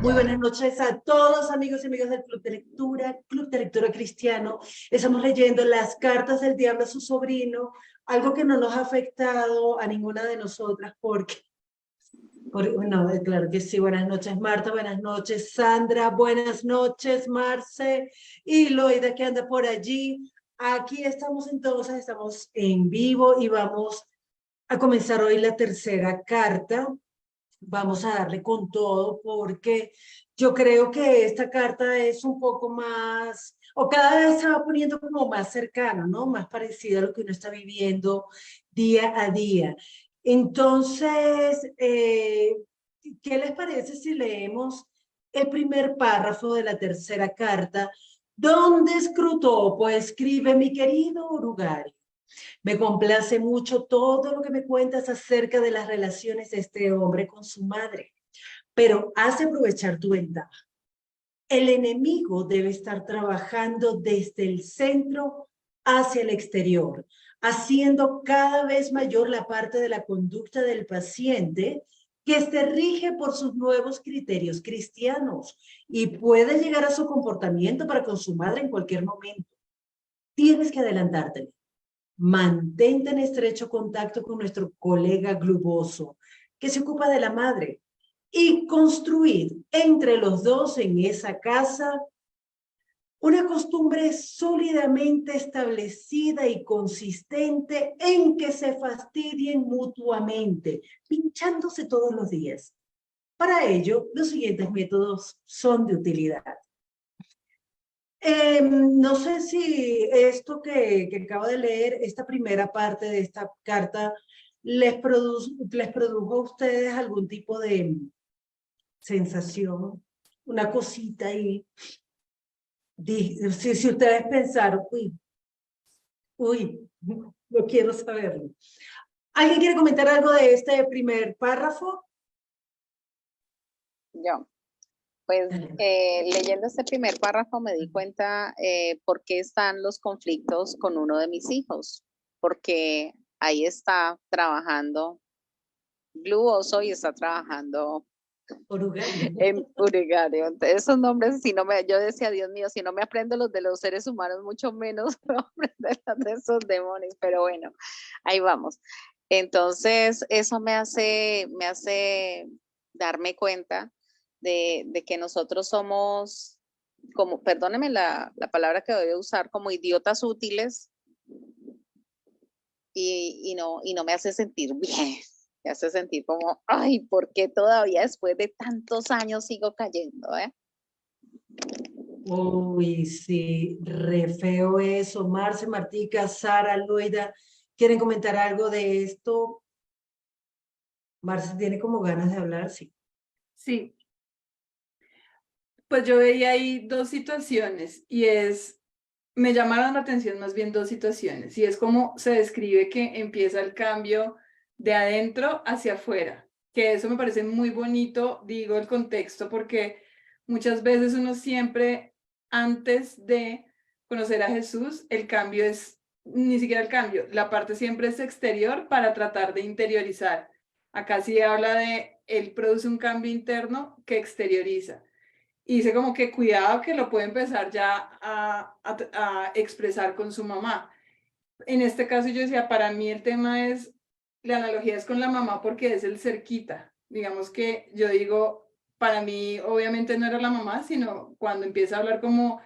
Muy buenas noches a todos, amigos y amigas del Club de Lectura Cristiano. Estamos leyendo Las cartas del diablo a su sobrino, algo que no nos ha afectado a ninguna de nosotras no, claro que sí. Buenas noches, Marta, buenas noches, Sandra, buenas noches, Marce, y Loida que anda por allí. Aquí estamos entonces, estamos en vivo y vamos a comenzar hoy la tercera carta. Vamos a darle con todo porque yo creo que esta carta es un poco más, o cada vez se va poniendo como más cercana, ¿no? Más parecida a lo que uno está viviendo día a día. Entonces, ¿qué les parece si leemos el primer párrafo de la tercera carta, donde Scrutopo escribe: mi querido Urugari, me complace mucho todo lo que me cuentas acerca de las relaciones de este hombre con su madre, pero haz aprovechar tu ventaja. El enemigo debe estar trabajando desde el centro hacia el exterior, haciendo cada vez mayor la parte de la conducta del paciente que se rige por sus nuevos criterios cristianos y puede llegar a su comportamiento para con su madre en cualquier momento. Tienes que adelantarte. Mantente en estrecho contacto con nuestro colega Globoso, que se ocupa de la madre, y construir entre los dos en esa casa una costumbre sólidamente establecida y consistente en que se fastidien mutuamente, pinchándose todos los días. Para ello, los siguientes métodos son de utilidad. No sé si esto que acabo de leer, esta primera parte de esta carta, les produjo a ustedes algún tipo de sensación, una cosita ahí. Si ustedes pensaron, uy, no quiero saberlo. ¿Alguien quiere comentar algo de este primer párrafo? Yo. Pues leyendo este primer párrafo me di cuenta por qué están los conflictos con uno de mis hijos, porque ahí está trabajando Gluoso y está trabajando Uruguay. en Urugario. Entonces, esos nombres, si no me, yo decía, Dios mío, si no me aprendo los de los seres humanos, mucho menos me voy a aprender los de esos demonios, pero bueno, ahí vamos. Entonces, eso me hace darme cuenta de que nosotros somos, como, perdóneme la palabra que voy a usar, como idiotas útiles y no me hace sentir bien. Me hace sentir como, ay, ¿por qué todavía después de tantos años sigo cayendo? Uy, sí, re feo eso. Marce, Martica, Sara, Loida, ¿quieren comentar algo de esto? Marce tiene como ganas de hablar, sí. Sí, pues yo veía ahí dos situaciones me llamaron la atención más bien dos situaciones y es como se describe que empieza el cambio de adentro hacia afuera, que eso me parece muy bonito, digo el contexto, porque muchas veces uno siempre antes de conocer a Jesús, el cambio es, ni siquiera el cambio, la parte siempre es exterior para tratar de interiorizar. Acá sí habla de, él produce un cambio interno que exterioriza. Y dice como que cuidado que lo puede empezar ya a expresar con su mamá. En este caso yo decía, para mí el tema es, la analogía es con la mamá porque es el cerquita. Digamos que yo digo, para mí obviamente no era la mamá, sino cuando empieza a hablar como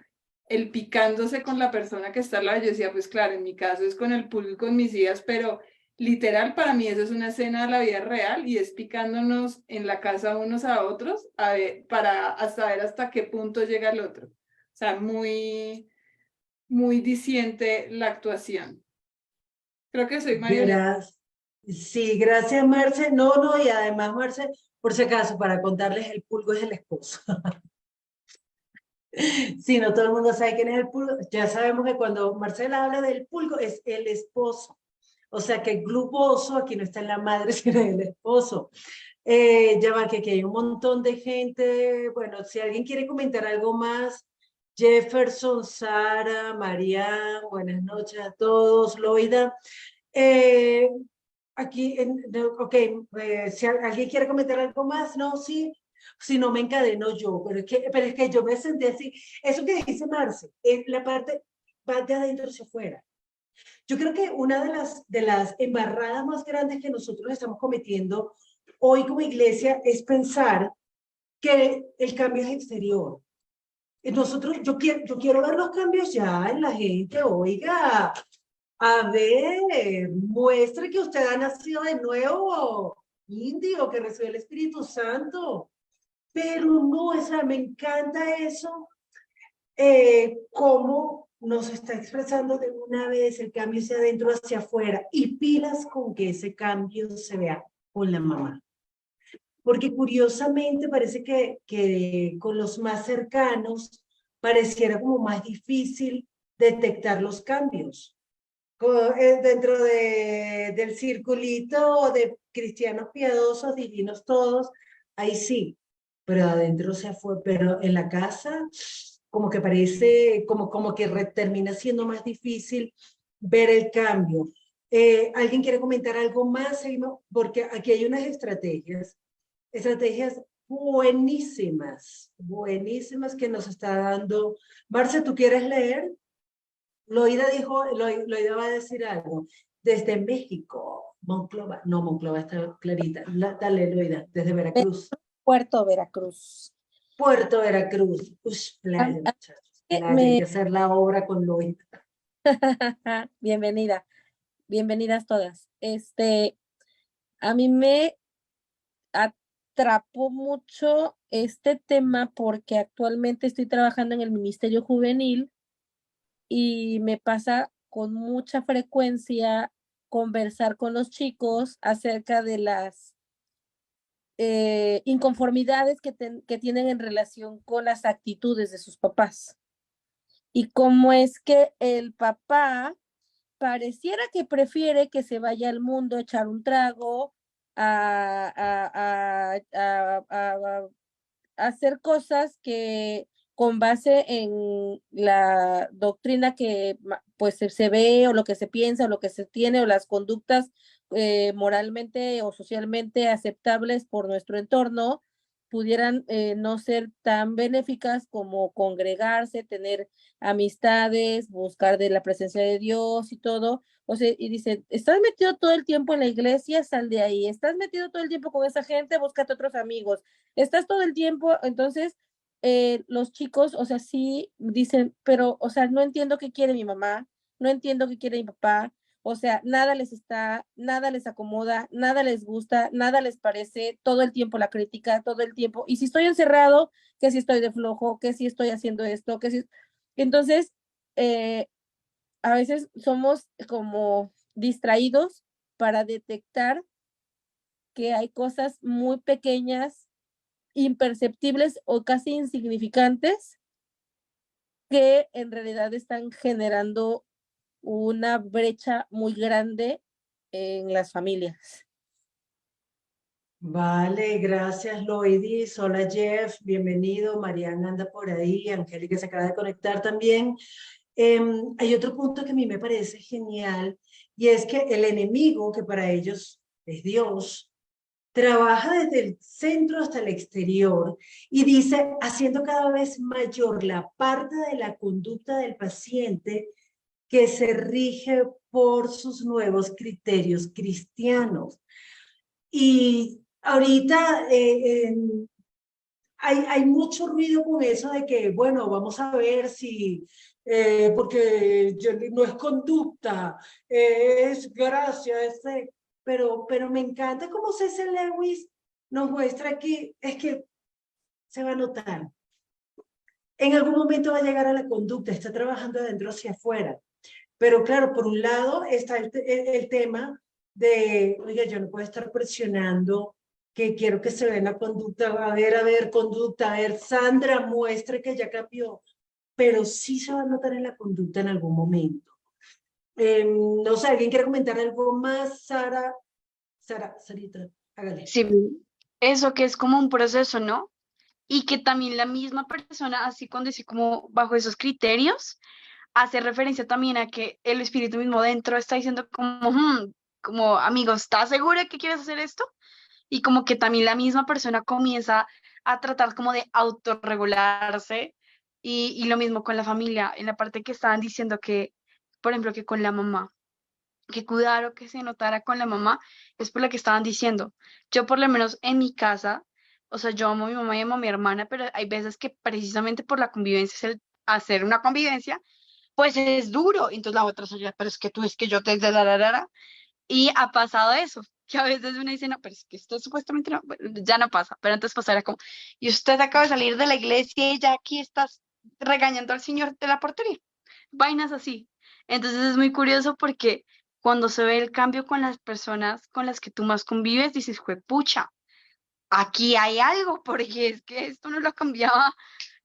el picándose con la persona que está al lado, yo decía, pues claro, en mi caso es con el pulgo y con mis hijas, pero literal para mí eso es una escena de la vida real y es picándonos en la casa unos a otros para hasta ver hasta qué punto llega el otro. O sea, muy, muy diciente la actuación. Creo que soy María. Gracias. Sí, gracias, Marce. No, no, y además, Marce, por si acaso, para contarles, el pulgo es el esposo. Si no todo el mundo sabe quién es el pulgo, ya sabemos que cuando Marcela habla del pulgo es el esposo. O sea que el gluposo aquí no está en la madre, sino en el esposo. Ya va, que aquí hay un montón de gente. Bueno, si alguien quiere comentar algo más, Jefferson, Sara, María, buenas noches a todos, Loida. Aquí, ok, si alguien quiere comentar algo más, ¿no? Sí. Si no me encadeno yo, pero es que yo me sentí así. Eso que dice Marce, la parte va de adentro hacia afuera. Yo creo que una de las embarradas más grandes que nosotros estamos cometiendo hoy como iglesia es pensar que el cambio es exterior. Nosotros, yo quiero ver los cambios ya en la gente, oiga, a ver, muestre que usted ha nacido de nuevo, indio, que recibe el Espíritu Santo. Pero no, me encanta eso, cómo nos está expresando de una vez el cambio hacia adentro, hacia afuera, y pilas con que ese cambio se vea con la mamá. Porque curiosamente parece que con los más cercanos pareciera como más difícil detectar los cambios. Dentro del circulito de cristianos piadosos, divinos todos, ahí sí, pero adentro se fue, pero en la casa como que parece, como que termina siendo más difícil ver el cambio. ¿Alguien quiere comentar algo más? Porque aquí hay unas estrategias buenísimas, buenísimas que nos está dando. Marce, ¿tú quieres leer? Loida va a decir algo. Desde México, Monclova, no, Monclova está clarita. Dale, Loida, desde Veracruz. Puerto Veracruz. Puerto Veracruz. Playa, muchachos. Playa, hay que hacer la obra con Loida. Bienvenida. Bienvenidas todas. A mí me atrapó mucho este tema porque actualmente estoy trabajando en el Ministerio Juvenil y me pasa con mucha frecuencia conversar con los chicos acerca de las inconformidades que tienen en relación con las actitudes de sus papás. Y cómo es que el papá pareciera que prefiere que se vaya al mundo a echar un trago, a hacer cosas que con base en la doctrina que pues se ve o lo que se piensa o lo que se tiene o las conductas moralmente o socialmente aceptables por nuestro entorno pudieran no ser tan benéficas como congregarse, tener amistades, buscar de la presencia de Dios y todo. O sea, y dice, estás metido todo el tiempo en la iglesia, sal de ahí, estás metido todo el tiempo con esa gente, búscate otros amigos, estás todo el tiempo, entonces los chicos, o sea, sí dicen, pero, o sea, no entiendo qué quiere mi mamá, no entiendo qué quiere mi papá, o sea, nada les acomoda, nada les gusta, nada les parece, todo el tiempo la crítica, todo el tiempo, y si estoy encerrado, que si estoy de flojo, que si estoy haciendo esto, que si... Entonces, a veces somos como distraídos para detectar que hay cosas muy pequeñas, imperceptibles o casi insignificantes que en realidad están generando una brecha muy grande en las familias. Vale, gracias Loidis. Hola Jeff, bienvenido. Mariana anda por ahí, Angélica se acaba de conectar también. Hay otro punto que a mí me parece genial y es que el enemigo, que para ellos es Dios, trabaja desde el centro hasta el exterior y dice, haciendo cada vez mayor la parte de la conducta del paciente que se rige por sus nuevos criterios cristianos. Y ahorita hay mucho ruido con eso de que, bueno, vamos a ver si, porque no es conducta, es gracia, es fe, pero me encanta cómo C.S. Lewis nos muestra aquí, es que se va a notar. En algún momento va a llegar a la conducta, está trabajando de adentro hacia afuera. Pero claro, por un lado está el tema de, oiga, yo no puedo estar presionando que quiero que se vea en la conducta, a ver, conducta, a ver, Sandra muestre que ya cambió, pero sí se va a notar en la conducta en algún momento. No sé, ¿alguien quiere comentar algo más? Sarita, hágale. Sí, eso que es como un proceso, ¿no? Y que también la misma persona, así cuando dice como bajo esos criterios, hace referencia también a que el espíritu mismo dentro está diciendo como, como amigo, ¿estás segura que quieres hacer esto? Y como que también la misma persona comienza a tratar como de autorregularse y lo mismo con la familia, en la parte que estaban diciendo que, por ejemplo, que con la mamá, que cuidar o que se notara con la mamá, es por lo que estaban diciendo. Yo por lo menos en mi casa, o sea, yo amo a mi mamá y amo a mi hermana, pero hay veces que precisamente por la convivencia, es el hacer una convivencia, pues es duro. Entonces la otra sería, pero es que tú, es que yo te... Y ha pasado eso, que a veces uno dice, no, pero es que esto supuestamente no, bueno, ya no pasa. Pero antes pasaba como, y usted acaba de salir de la iglesia y ya aquí estás regañando al señor de la portería. Vainas así. Entonces es muy curioso porque cuando se ve el cambio con las personas con las que tú más convives, dices, pucha, aquí hay algo, porque es que esto no lo cambiaba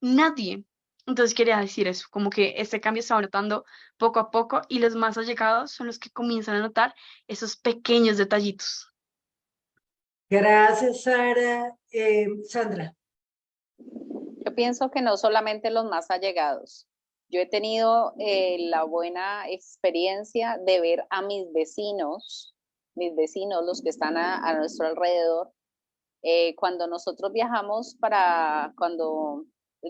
nadie. Entonces quería decir eso, como que este cambio se va notando poco a poco y los más allegados son los que comienzan a notar esos pequeños detallitos. Gracias, Sara. Sandra. Yo pienso que no solamente los más allegados. Yo he tenido la buena experiencia de ver a mis vecinos, los que están a nuestro alrededor. Cuando nosotros viajamos cuando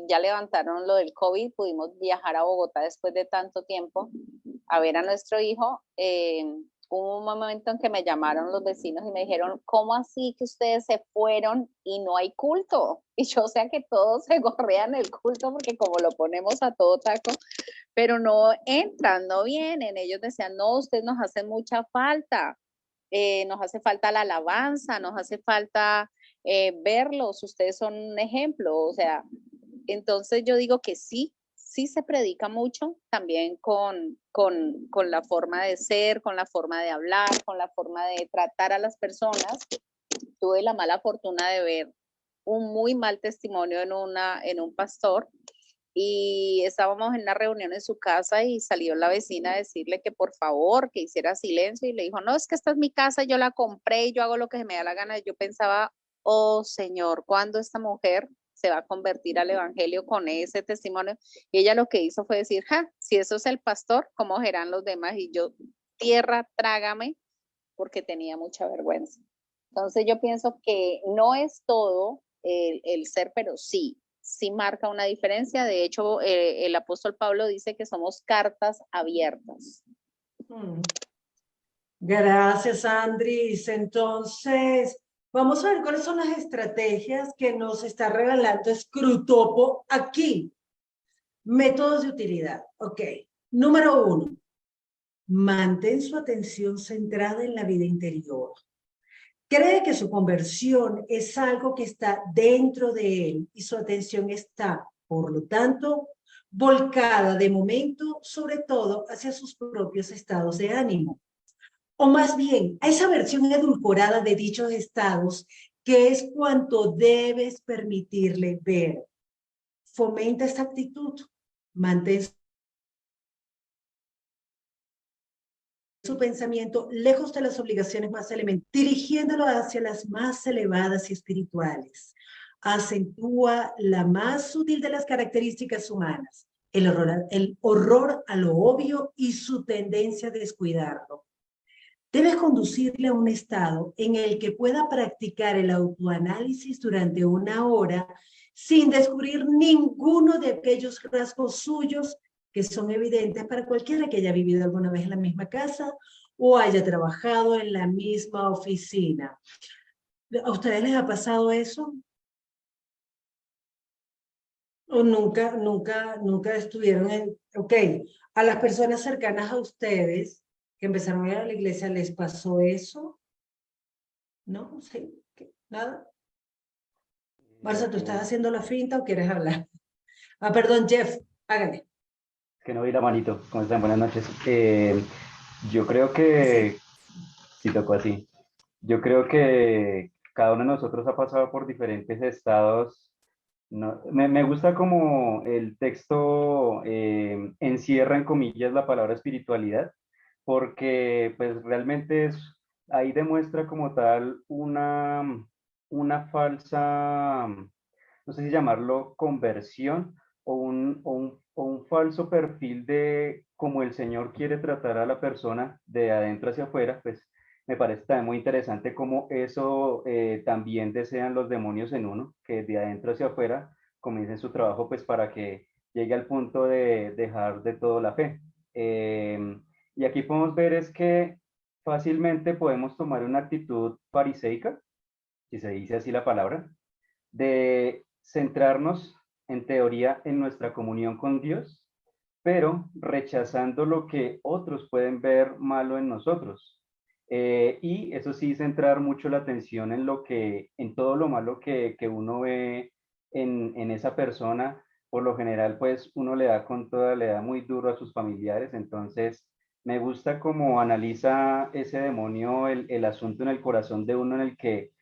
ya levantaron lo del COVID, pudimos viajar a Bogotá después de tanto tiempo a ver a nuestro hijo. Hubo un momento en que me llamaron los vecinos y me dijeron, ¿cómo así que ustedes se fueron y no hay culto? Y yo, o sea, que todos se gorrean el culto porque como lo ponemos a todo taco, pero no entran, no vienen. Ellos decían, no, ustedes nos hacen mucha falta. Nos hace falta la alabanza, nos hace falta verlos, ustedes son un ejemplo, o sea, entonces yo digo que sí, sí se predica mucho también con la forma de ser, con la forma de hablar, con la forma de tratar a las personas. Tuve la mala fortuna de ver un muy mal testimonio en un pastor y estábamos en una reunión en su casa y salió la vecina a decirle que por favor, que hiciera silencio y le dijo, no, es que esta es mi casa, yo la compré y yo hago lo que se me da la gana. Y yo pensaba, oh Señor, ¿cuándo esta mujer se va a convertir al evangelio con ese testimonio? Y ella lo que hizo fue decir, ja, si eso es el pastor, ¿cómo serán los demás? Y yo, tierra, trágame, porque tenía mucha vergüenza. Entonces yo pienso que no es todo el ser, pero sí, sí marca una diferencia. De hecho, el apóstol Pablo dice que somos cartas abiertas. Gracias, Andris. Entonces, vamos a ver cuáles son las estrategias que nos está regalando Scrutopo aquí. Métodos de utilidad. Ok. Número 1. Mantén su atención centrada en la vida interior. Cree que su conversión es algo que está dentro de él y su atención está, por lo tanto, volcada de momento, sobre todo hacia sus propios estados de ánimo. O más bien, a esa versión edulcorada de dichos estados, que es cuanto debes permitirle ver. Fomenta esta actitud. Mantén su pensamiento lejos de las obligaciones más elementales, dirigiéndolo hacia las más elevadas y espirituales. Acentúa la más sutil de las características humanas, el horror a lo obvio y su tendencia a descuidarlo. Debes conducirle a un estado en el que pueda practicar el autoanálisis durante 1 hora sin descubrir ninguno de aquellos rasgos suyos que son evidentes para cualquiera que haya vivido alguna vez en la misma casa o haya trabajado en la misma oficina. ¿A ustedes les ha pasado eso? ¿O nunca estuvieron en... Ok, a las personas cercanas a ustedes que empezaron a ir a la iglesia, ¿les pasó eso? ¿No? ¿Sí? ¿Qué? ¿Nada? Marcia, ¿tú estás haciendo la finta o quieres hablar? Ah, perdón, Jeff, hágale. Que no vi la manito. ¿Cómo están? Buenas noches. Yo creo que sí tocó así. Yo creo que cada uno de nosotros ha pasado por diferentes estados. Me gusta como el texto encierra en comillas la palabra espiritualidad, porque pues realmente ahí demuestra como tal una falsa, no sé si llamarlo conversión o un falso perfil de cómo el Señor quiere tratar a la persona de adentro hacia afuera, pues me parece también muy interesante cómo eso también desean los demonios en uno, que de adentro hacia afuera comiencen su trabajo pues para que llegue al punto de dejar de todo la fe. Y aquí podemos ver es que fácilmente podemos tomar una actitud fariseica, si se dice así la palabra, de centrarnos en teoría en nuestra comunión con Dios, pero rechazando lo que otros pueden ver malo en nosotros. Y eso sí, centrar mucho la atención en en todo lo malo que uno ve en esa persona. Por lo general, pues uno le da muy duro a sus familiares. Entonces, me gusta cómo analiza ese demonio el asunto en el corazón de uno en el que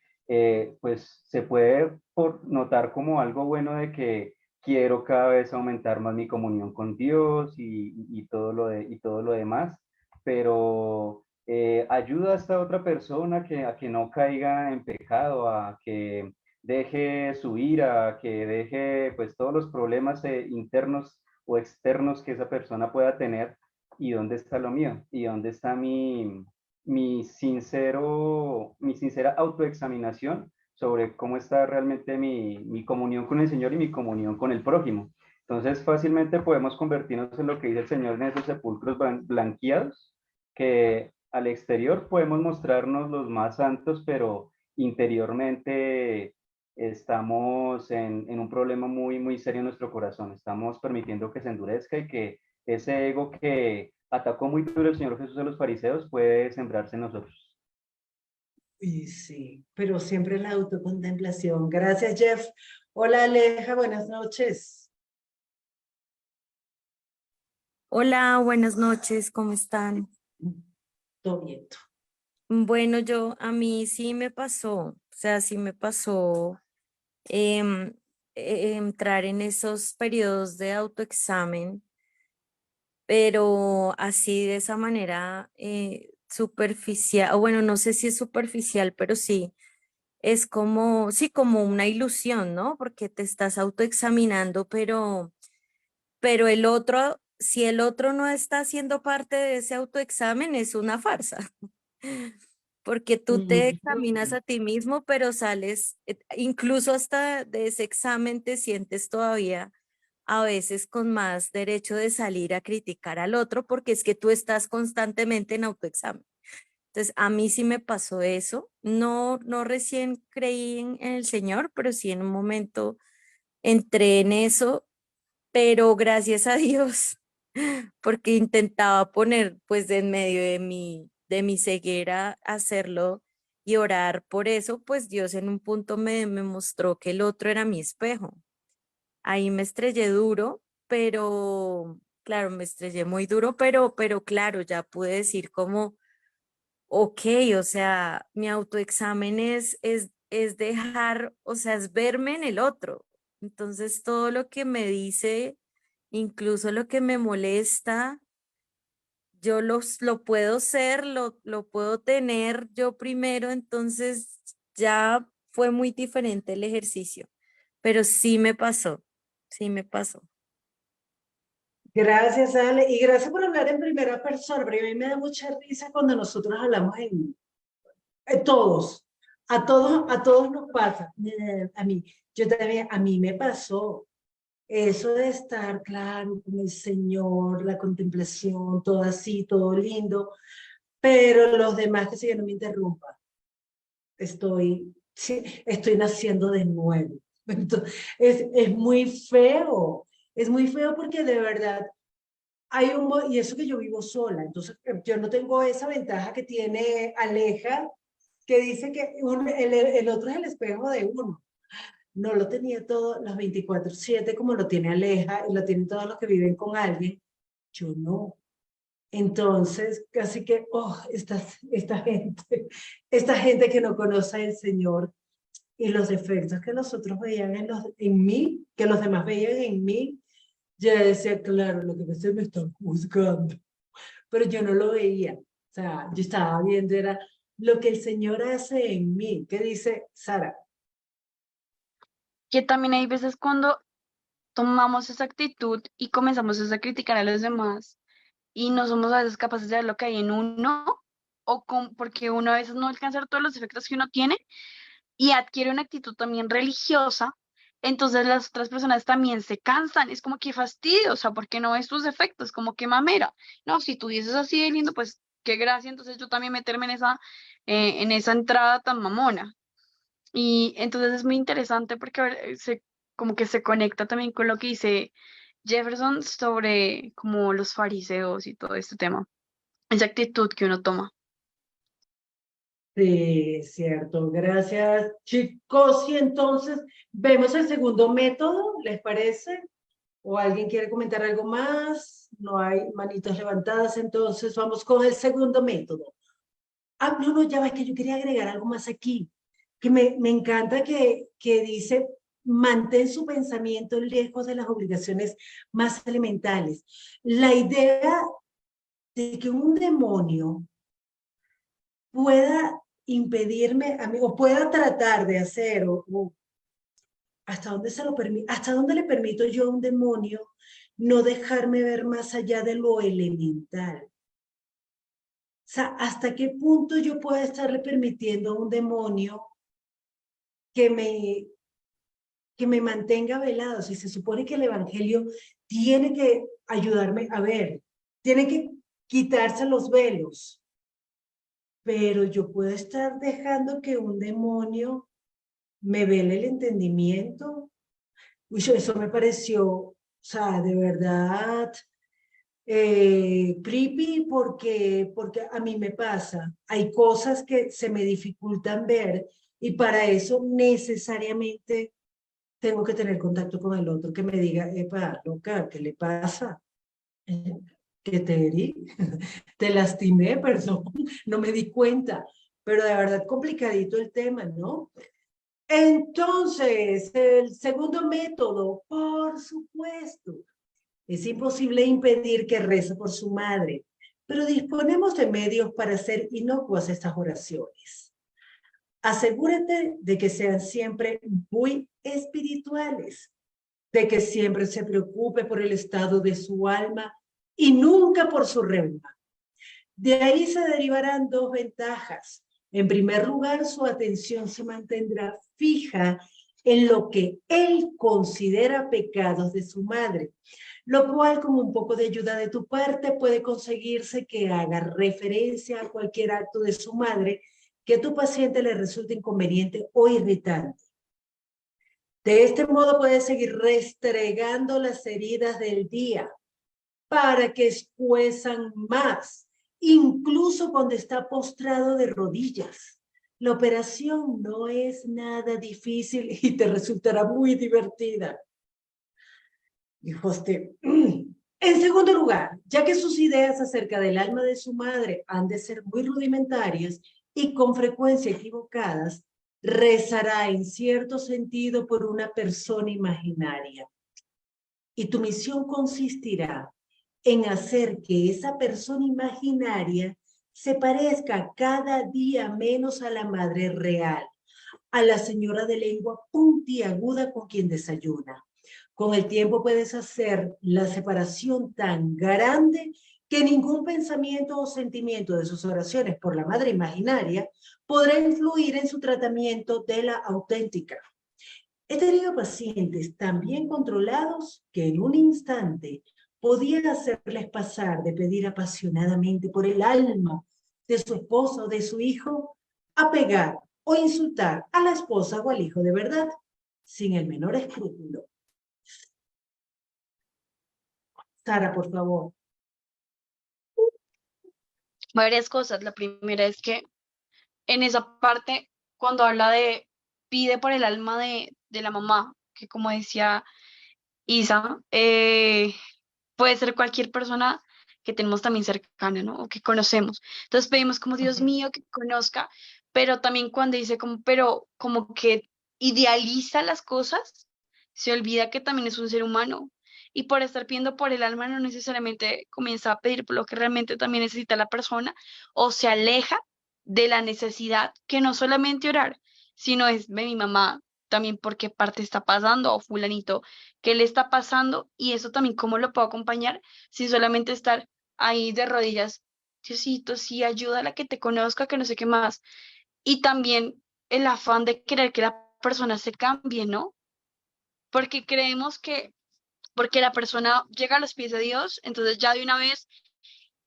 pues se puede notar como algo bueno de que quiero cada vez aumentar más mi comunión con Dios y todo y todo lo demás, pero ayuda a esta otra persona a que no caiga en pecado, a que deje su ira, a que deje pues todos los problemas internos o externos que esa persona pueda tener. ¿Y dónde está lo mío? ¿Y dónde está mi sincera autoexaminación sobre cómo está realmente mi comunión con el Señor y mi comunión con el prójimo? Entonces, fácilmente podemos convertirnos en lo que dice el Señor en esos sepulcros blanqueados, que al exterior podemos mostrarnos los más santos, pero interiormente estamos en un problema muy serio en nuestro corazón. Estamos permitiendo que se endurezca y que ese ego que atacó muy duro el Señor Jesús a los fariseos puede sembrarse en nosotros. Y sí, pero siempre la autocontemplación. Gracias, Jeff. Hola, Aleja, buenas noches. Hola, buenas noches, ¿cómo están? Todo bien. Bueno, a mí sí me pasó, o sea, sí me pasó em, entrar en esos periodos de autoexamen, pero así de esa manera superficial, o bueno, no sé si es superficial, pero sí, es como, sí, como una ilusión, ¿no? Porque te estás autoexaminando, pero el otro, si el otro no está haciendo parte de ese autoexamen, es una farsa. Porque tú te examinas a ti mismo, pero sales, incluso hasta de ese examen te sientes todavía a veces con más derecho de salir a criticar al otro, porque es que tú estás constantemente en autoexamen. Entonces, a mí sí me pasó eso. No, no recién creí en el Señor, pero sí en un momento entré en eso, pero gracias a Dios, porque intentaba poner pues de en medio de mi ceguera hacerlo y orar por eso, pues Dios en un punto me mostró que el otro era mi espejo. Ahí me estrellé duro, pero claro, me estrellé muy duro, pero claro, ya pude decir como, ok, o sea, mi autoexamen es dejar, o sea, es verme en el otro. Entonces, todo lo que me dice, incluso lo que me molesta, yo lo puedo ser, lo puedo tener yo primero, entonces ya fue muy diferente el ejercicio, pero sí me pasó. Gracias, Ale, y gracias por hablar en primera persona, pero a mí me da mucha risa cuando nosotros hablamos todos, a todos nos pasa, a mí, yo también, a mí me pasó eso de estar, claro, con el Señor, la contemplación, todo así, todo lindo, pero los demás que si no me interrumpan, sí, estoy naciendo de nuevo. Entonces, es muy feo porque de verdad y eso que yo vivo sola, entonces yo no tengo esa ventaja que tiene Aleja, que dice que el otro es el espejo de uno. No lo tenía todo las 24/7 como lo tiene Aleja y lo tienen todos los que viven con alguien. Yo no. Entonces, casi que, esta gente que no conoce al Señor y los defectos que nosotros veían en mí, que los demás veían en mí, ya decía, claro, lo que me están juzgando, pero yo no lo veía. O sea, yo estaba viendo, era lo que el Señor hace en mí. ¿Qué dice Sara? Que también hay veces cuando tomamos esa actitud y comenzamos a criticar a los demás y no somos a veces capaces de ver lo que hay en uno porque uno a veces no alcanza a ver todos los defectos que uno tiene y adquiere una actitud también religiosa, entonces las otras personas también se cansan, es como que fastidio, o sea, ¿por qué no ves tus defectos? Como que mamera, no, si tú dices así de lindo, pues qué gracia, entonces yo también meterme en esa entrada tan mamona. Y entonces es muy interesante porque a ver, como que se conecta también con lo que dice Jefferson sobre como los fariseos y todo este tema, esa actitud que uno toma. Sí, cierto. Gracias, chicos. Y entonces, ¿vemos el segundo método? ¿Les parece? ¿O alguien quiere comentar algo más? No hay manitas levantadas, entonces vamos con el segundo método. Ah, no, no, ya va, es que yo quería agregar algo más aquí, que me encanta que dice, mantén su pensamiento lejos de las obligaciones más elementales. La idea de que un demonio pueda impedirme a mí, o pueda tratar de hacer, o hasta dónde se lo permite, hasta dónde le permito yo a un demonio no dejarme ver más allá de lo elemental. O sea, ¿hasta qué punto yo puedo estarle permitiendo a un demonio que me mantenga velado? Si se supone que el evangelio tiene que ayudarme a ver, tiene que quitarse los velos, pero yo puedo estar dejando que un demonio me vele el entendimiento. Uy, eso me pareció, o sea, de verdad, creepy porque a mí me pasa. Hay cosas que se me dificultan ver y para eso necesariamente tengo que tener contacto con el otro que me diga, epa, loca, ¿qué le pasa? ¿Que te herí? Te lastimé, perdón, no me di cuenta. Pero de verdad complicadito el tema, ¿no? Entonces, el segundo método, por supuesto, es imposible impedir que rece por su madre, pero disponemos de medios para hacer inocuas estas oraciones. Asegúrate de que sean siempre muy espirituales, de que siempre se preocupe por el estado de su alma y nunca por su reuma. De ahí se derivarán dos ventajas. En primer lugar, su atención se mantendrá fija en lo que él considera pecados de su madre, lo cual, con un poco de ayuda de tu parte, puede conseguirse que haga referencia a cualquier acto de su madre que a tu paciente le resulte inconveniente o irritante. De este modo puedes seguir restregando las heridas del día para que escuezan más, incluso cuando está postrado de rodillas. La operación no es nada difícil y te resultará muy divertida. Dijo usted. En segundo lugar, ya que sus ideas acerca del alma de su madre han de ser muy rudimentarias y con frecuencia equivocadas, rezará en cierto sentido por una persona imaginaria. Y tu misión consistirá en hacer que esa persona imaginaria se parezca cada día menos a la madre real, a la señora de lengua puntiaguda con quien desayuna. Con el tiempo puedes hacer la separación tan grande que ningún pensamiento o sentimiento de sus oraciones por la madre imaginaria podrá influir en su tratamiento de la auténtica. He tenido pacientes tan bien controlados que en un instante podía hacerles pasar de pedir apasionadamente por el alma de su esposa o de su hijo a pegar o insultar a la esposa o al hijo de verdad, sin el menor escrúpulo. Sara, por favor. Varias cosas. La primera es que en esa parte, cuando habla de pide por el alma de la mamá, que como decía Isa, puede ser cualquier persona que tenemos también cercana, ¿no? O que conocemos. Entonces pedimos como Dios mío que conozca, pero también cuando dice como, pero como que idealiza las cosas, se olvida que también es un ser humano. Y por estar pidiendo por el alma no necesariamente comienza a pedir por lo que realmente también necesita la persona o se aleja de la necesidad que no solamente orar, sino es de mi mamá también por qué parte está pasando o fulanito qué le está pasando y eso también cómo lo puedo acompañar sin solamente estar ahí de rodillas Diosito, sí, ayuda a la que te conozca, que no sé qué más. Y también el afán de querer que la persona se cambie, ¿no? Porque creemos que porque la persona llega a los pies de Dios, entonces ya de una vez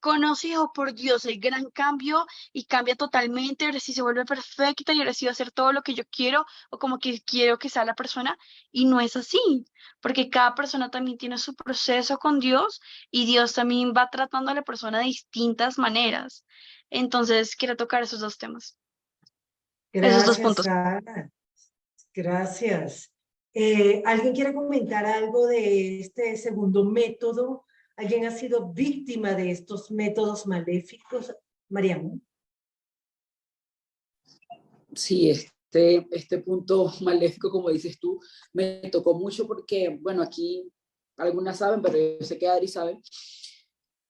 conoce, oh por Dios, el gran cambio y cambia totalmente, ahora sí se vuelve perfecta y ahora sí va a hacer todo lo que yo quiero o como que quiero que sea la persona y no es así, porque cada persona también tiene su proceso con Dios y Dios también va tratando a la persona de distintas maneras. Entonces, quiero tocar esos dos temas, esos dos Gracias, puntos. Sara. Gracias. ¿Alguien quiere comentar algo de este segundo método? ¿Alguien ha sido víctima de estos métodos maléficos? Mariam. Sí, este punto maléfico, como dices tú, me tocó mucho porque, bueno, aquí algunas saben, pero yo sé que Adri sabe,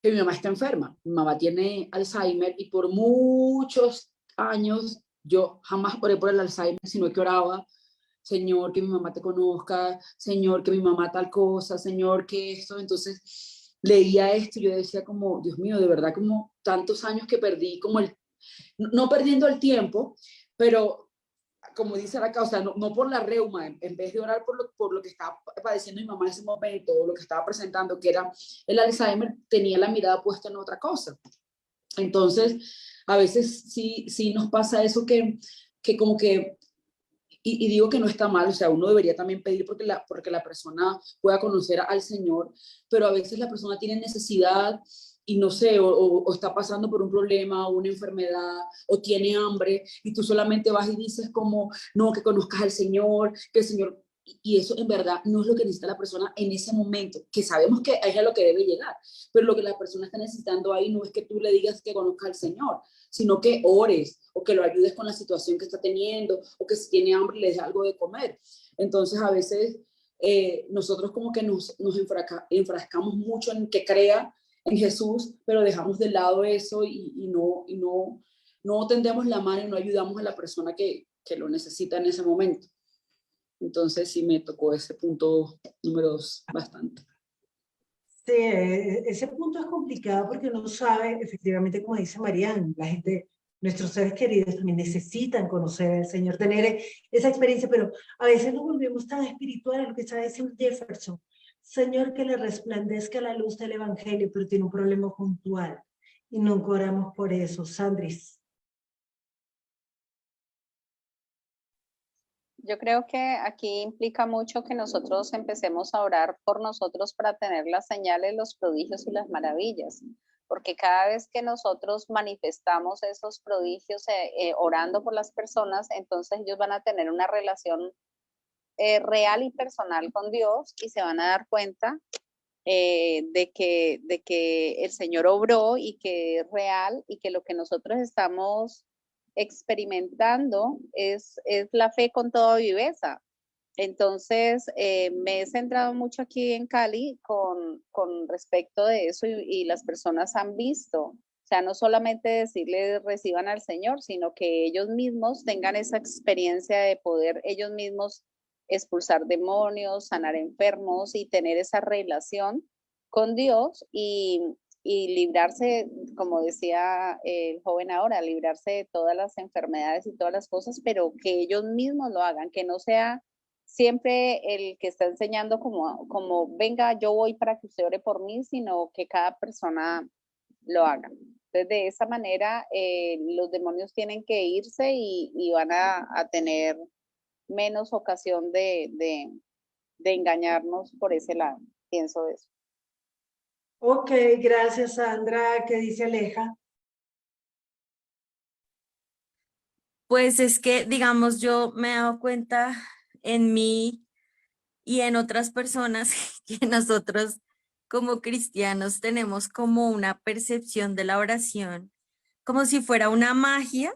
que mi mamá está enferma. Mi mamá tiene Alzheimer y por muchos años yo jamás oré por el Alzheimer, sino que oraba, Señor, que mi mamá te conozca, Señor, que mi mamá tal cosa, Señor, que esto. Entonces leía esto y yo decía como, Dios mío, de verdad, como tantos años que perdí, como no perdiendo el tiempo, pero como dice acá, o sea, no por la reuma, en vez de orar por lo que estaba padeciendo mi mamá en ese momento, o lo que estaba presentando, que era el Alzheimer, tenía la mirada puesta en otra cosa. Entonces, a veces sí nos pasa eso que como que, y digo que no está mal, o sea, uno debería también pedir porque la persona pueda conocer al Señor, pero a veces la persona tiene necesidad y no sé, o está pasando por un problema o una enfermedad o tiene hambre y tú solamente vas y dices como, no, que conozcas al Señor, que el Señor, y eso en verdad no es lo que necesita la persona en ese momento, que sabemos que es a lo que debe llegar, pero lo que la persona está necesitando ahí no es que tú le digas que conozca al Señor, sino que ores o que lo ayudes con la situación que está teniendo o que si tiene hambre le des algo de comer. Entonces a veces nosotros como que nos enfrascamos mucho en que crea en Jesús, pero dejamos de lado eso no tendemos la mano y no ayudamos a la persona que lo necesita en ese momento. Entonces sí me tocó ese punto número 2 bastante. Sí, ese punto es complicado porque uno sabe, efectivamente, como dice Marian, la gente, nuestros seres queridos también necesitan conocer al Señor, tener esa experiencia, pero a veces nos volvemos tan espirituales, lo que está diciendo Jefferson. Señor, que le resplandezca la luz del Evangelio, pero tiene un problema puntual y nunca oramos por eso. Sandris. Yo creo que aquí implica mucho que nosotros empecemos a orar por nosotros para tener las señales, los prodigios y las maravillas, porque cada vez que nosotros manifestamos esos prodigios orando por las personas, entonces ellos van a tener una relación real y personal con Dios y se van a dar cuenta de que el Señor obró y que es real y que lo que nosotros estamos experimentando es la fe con toda viveza. Entonces, me he centrado mucho aquí en Cali con respecto de eso y las personas han visto, o sea, no solamente decirles reciban al Señor, sino que ellos mismos tengan esa experiencia de poder ellos mismos expulsar demonios, sanar enfermos y tener esa relación con Dios y librarse, como decía el joven ahora, librarse de todas las enfermedades y todas las cosas, pero que ellos mismos lo hagan, que no sea siempre el que está enseñando como venga, yo voy para que usted ore por mí, sino que cada persona lo haga. Entonces, de esa manera, los demonios tienen que irse y van a tener menos ocasión de engañarnos por ese lado. Pienso eso. Ok, gracias, Sandra. ¿Qué dice Aleja? Pues es que, digamos, yo me he dado cuenta en mí y en otras personas que nosotros como cristianos tenemos como una percepción de la oración, como si fuera una magia.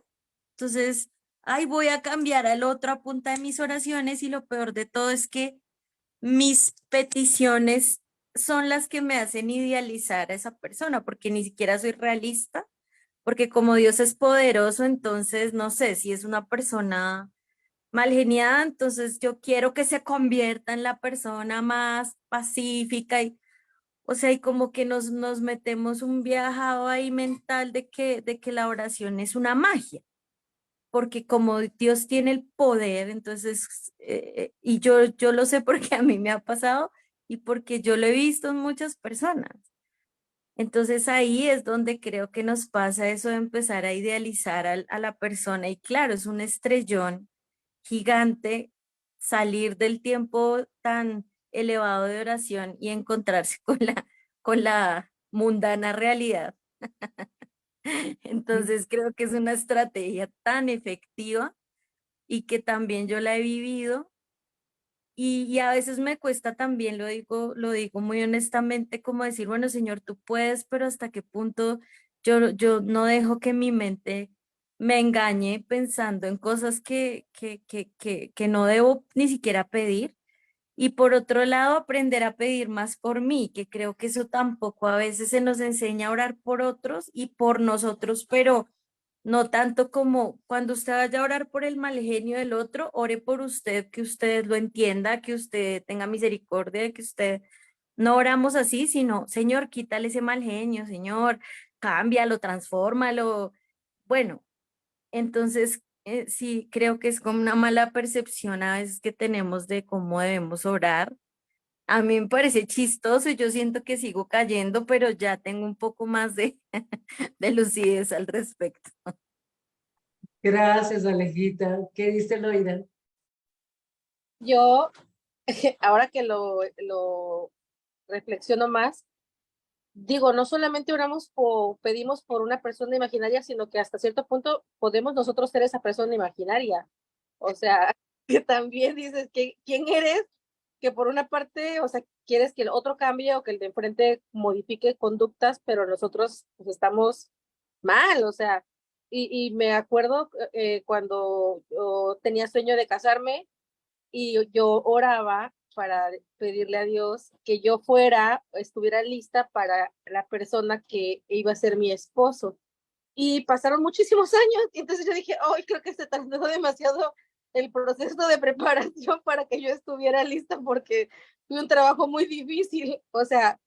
Entonces, ay, voy a cambiar al otro a punta de mis oraciones y lo peor de todo es que mis peticiones son las que me hacen idealizar a esa persona, porque ni siquiera soy realista, porque como Dios es poderoso, entonces no sé si es una persona mal geniada, entonces yo quiero que se convierta en la persona más pacífica O sea, y como que nos metemos un viajado ahí mental de que la oración es una magia, porque como Dios tiene el poder, entonces, y yo lo sé porque a mí me ha pasado y porque yo lo he visto en muchas personas. Entonces ahí es donde creo que nos pasa eso de empezar a idealizar a la persona y claro, es un estrellón gigante salir del tiempo tan elevado de oración y encontrarse con la mundana realidad. Entonces creo que es una estrategia tan efectiva y que también yo la he vivido y a veces me cuesta también, lo digo muy honestamente, como decir, bueno, Señor, tú puedes, pero hasta qué punto yo no dejo que mi mente me engañe pensando en cosas que no debo ni siquiera pedir. Y por otro lado, aprender a pedir más por mí, que creo que eso tampoco a veces se nos enseña a orar por otros y por nosotros, pero no tanto como cuando usted vaya a orar por el mal genio del otro, ore por usted, que usted lo entienda, que usted tenga misericordia, que usted no oramos así, sino, Señor, quítale ese mal genio, Señor, cámbialo, transfórmalo. Bueno, entonces sí, creo que es como una mala percepción a veces que tenemos de cómo debemos orar. A mí me parece chistoso y yo siento que sigo cayendo, pero ya tengo un poco más de, de lucidez al respecto. Gracias, Alejita. ¿Qué dice Loida? Yo, ahora que lo reflexiono más, digo, no solamente oramos o pedimos por una persona imaginaria, sino que hasta cierto punto podemos nosotros ser esa persona imaginaria. O sea, que también dices que quién eres, que por una parte, o sea, quieres que el otro cambie o que el de enfrente modifique conductas, pero nosotros pues, estamos mal, o sea, y me acuerdo cuando yo tenía sueño de casarme y yo oraba para pedirle a Dios que yo estuviera lista para la persona que iba a ser mi esposo. Y pasaron muchísimos años, y entonces yo dije, hoy creo que se tardó demasiado el proceso de preparación para que yo estuviera lista porque fue un trabajo muy difícil, o sea,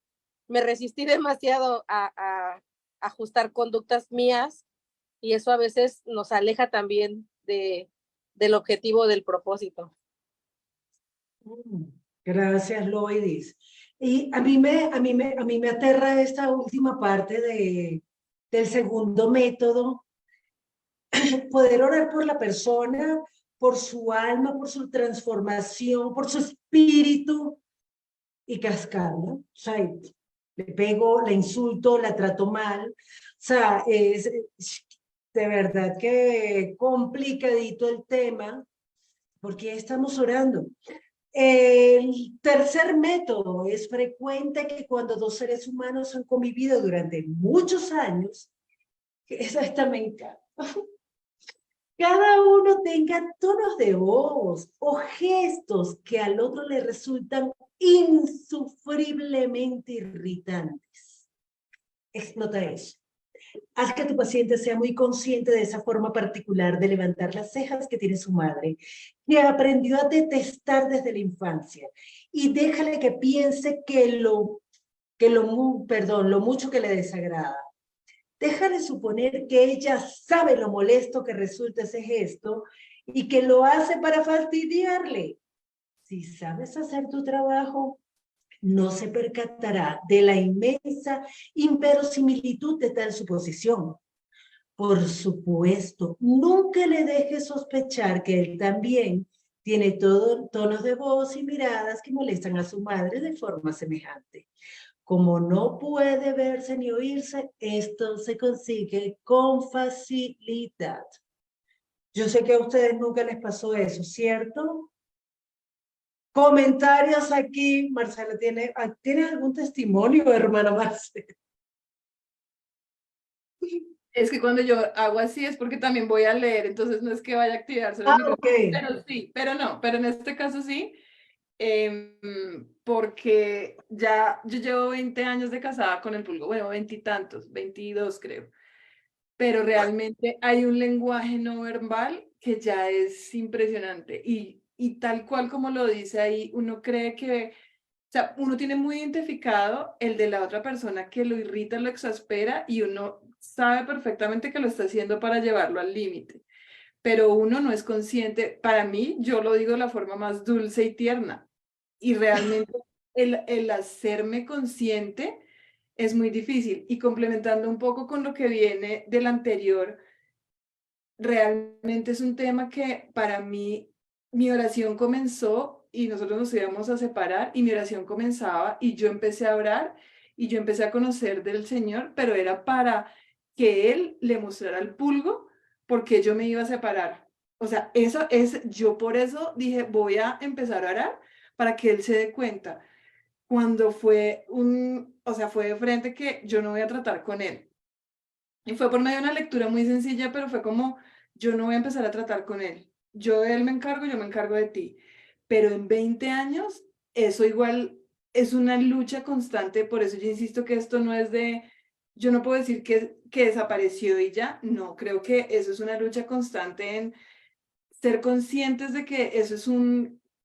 me resistí demasiado a ajustar conductas mías y eso a veces nos aleja también del objetivo del propósito. Gracias, Loidis. Y a mí me aterra esta última parte del segundo método, poder orar por la persona, por su alma, por su transformación, por su espíritu y cascarla. O sea, le pego, la insulto, la trato mal. O sea, es de verdad que complicadito el tema, porque estamos orando. El tercer método: es frecuente que cuando dos seres humanos han convivido durante muchos años, esta me encanta, cada uno tenga tonos de voz o gestos que al otro le resultan insufriblemente irritantes. Nota eso. Haz que tu paciente sea muy consciente de esa forma particular de levantar las cejas que tiene su madre, que aprendió a detestar desde la infancia, y déjale que piense lo mucho que le desagrada. Déjale suponer que ella sabe lo molesto que resulta ese gesto y que lo hace para fastidiarle. Si sabes hacer tu trabajo, no se percatará de la inmensa inverosimilitud de tal suposición. Por supuesto, nunca le dejes sospechar que él también tiene tonos de voz y miradas que molestan a su madre de forma semejante. Como no puede verse ni oírse, esto se consigue con facilidad. Yo sé que a ustedes nunca les pasó eso, ¿cierto? Comentarios aquí. Marcela, ¿tienes algún testimonio, hermana Marcela? Es que cuando yo hago así es porque también voy a leer, entonces no es que vaya a activarse el micrófono, Ok. pero sí, pero no, pero en este caso sí, porque ya yo llevo 20 años de casada con el pulgo, bueno, 20 y tantos, 22 creo, pero realmente hay un lenguaje no verbal que ya es impresionante y tal cual como lo dice ahí, uno cree que sea, uno tiene muy identificado el de la otra persona que lo irrita, lo exaspera y uno sabe perfectamente que lo está haciendo para llevarlo al límite, pero uno no es consciente. Para mí, yo lo digo de la forma más dulce y tierna, y realmente el hacerme consciente es muy difícil. Y complementando un poco con lo que viene del anterior, realmente es un tema que para mí, mi oración comenzó y nosotros nos íbamos a separar y mi oración comenzaba y yo empecé a orar y yo empecé a conocer del Señor, pero era para que Él le mostrara el pulgo porque yo me iba a separar. O sea, eso es, yo por eso dije, voy a empezar a orar para que Él se dé cuenta. Cuando fue o sea, fue de frente que yo no voy a tratar con Él. Y fue por medio de una lectura muy sencilla, pero fue como, yo no voy a empezar a tratar con él. Yo de él me encargo, yo me encargo de ti. Pero en 20 años, eso igual es una lucha constante, por eso yo insisto que esto no es de, yo no puedo decir que desapareció y ya, no, creo que eso es una lucha constante en ser conscientes de que eso es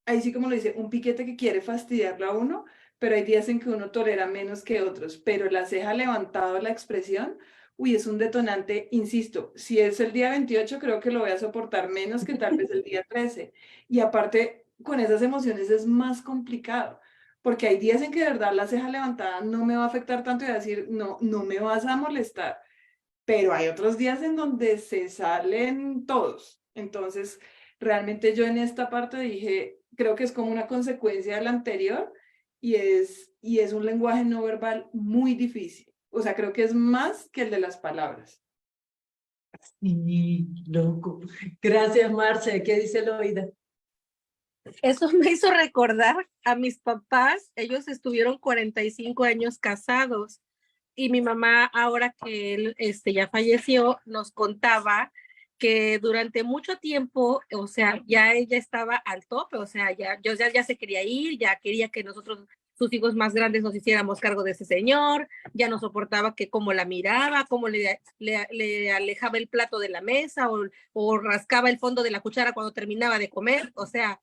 ahí sí como lo dice, un piquete que quiere fastidiarlo a uno, pero hay días en que uno tolera menos que otros, pero la ceja levantado, la expresión, uy, es un detonante, insisto, si es el día 28 creo que lo voy a soportar menos que tal vez el día 13. Y aparte, con esas emociones es más complicado, porque hay días en que de verdad la ceja levantada no me va a afectar tanto y decir, no, no me vas a molestar, pero hay otros días en donde se salen todos. Entonces, realmente yo en esta parte dije, creo que es como una consecuencia de la anterior y es un lenguaje no verbal muy difícil. O sea, creo que es más que el de las palabras. Sí, loco. Gracias, Marce. ¿Qué dice Loida? Eso me hizo recordar a mis papás. Ellos estuvieron 45 años casados y mi mamá, ahora que él ya falleció, nos contaba que durante mucho tiempo, o sea, ya ella estaba al tope, o sea, ya se quería ir, ya quería que nosotros, sus hijos más grandes, nos hiciéramos cargo de ese señor, ya no soportaba que cómo la miraba, cómo le alejaba el plato de la mesa o rascaba el fondo de la cuchara cuando terminaba de comer, o sea,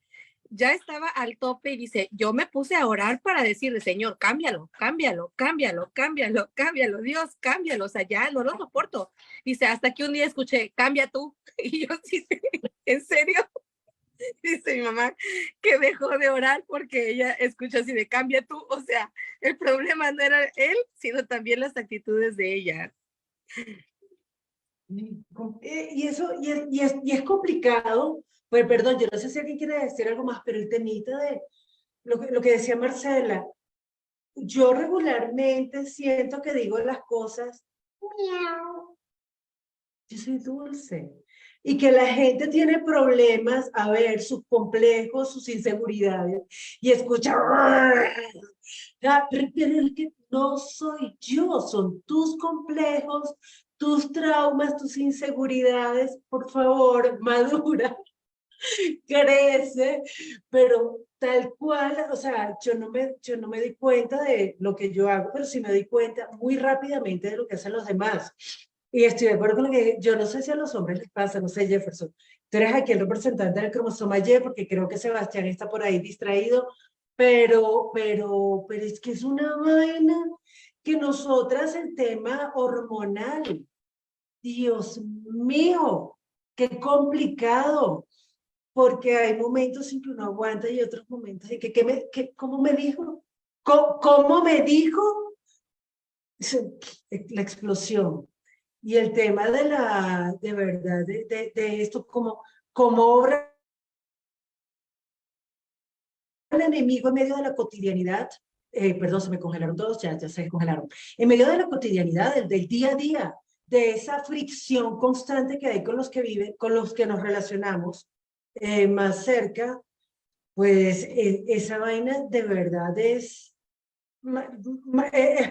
ya estaba al tope y dice, yo me puse a orar para decirle, Señor, cámbialo, cámbialo, cámbialo, cámbialo, cámbialo, Dios, cámbialo, o sea, ya no lo soporto. Dice, hasta que un día escuché, cambia tú. Y yo, sí, ¿en serio? Dice mi mamá que dejó de orar porque ella escucha así de cambia tú. O sea, el problema no era él, sino también las actitudes de ella. Y es complicado. Pues perdón, yo no sé si alguien quiere decir algo más, pero el temita de lo que decía Marcela, yo regularmente siento que digo las cosas, miau, yo soy dulce. Y que la gente tiene problemas, a ver, sus complejos, sus inseguridades, y escucha, pero es que no soy yo, son tus complejos, tus traumas, tus inseguridades, por favor, madura, crece, pero tal cual, o sea, yo no me di cuenta de lo que yo hago, pero sí me di cuenta muy rápidamente de lo que hacen los demás. Y estoy de acuerdo con lo que yo no sé si a los hombres les pasa, no sé, Jefferson. Tú eres aquí el representante del cromosoma Y, porque creo que Sebastián está por ahí distraído, pero es que es una vaina que nosotras, el tema hormonal, Dios mío, qué complicado, porque hay momentos en que uno aguanta y otros momentos en que ¿cómo me dijo? ¿Cómo me dijo? La explosión. Y el tema de verdad, de esto, como obra el enemigo en medio de la cotidianidad, perdón, se me congelaron todos, ya se congelaron, en medio de la cotidianidad, del día a día, de esa fricción constante que hay con los que viven, con los que nos relacionamos más cerca, pues esa vaina de verdad es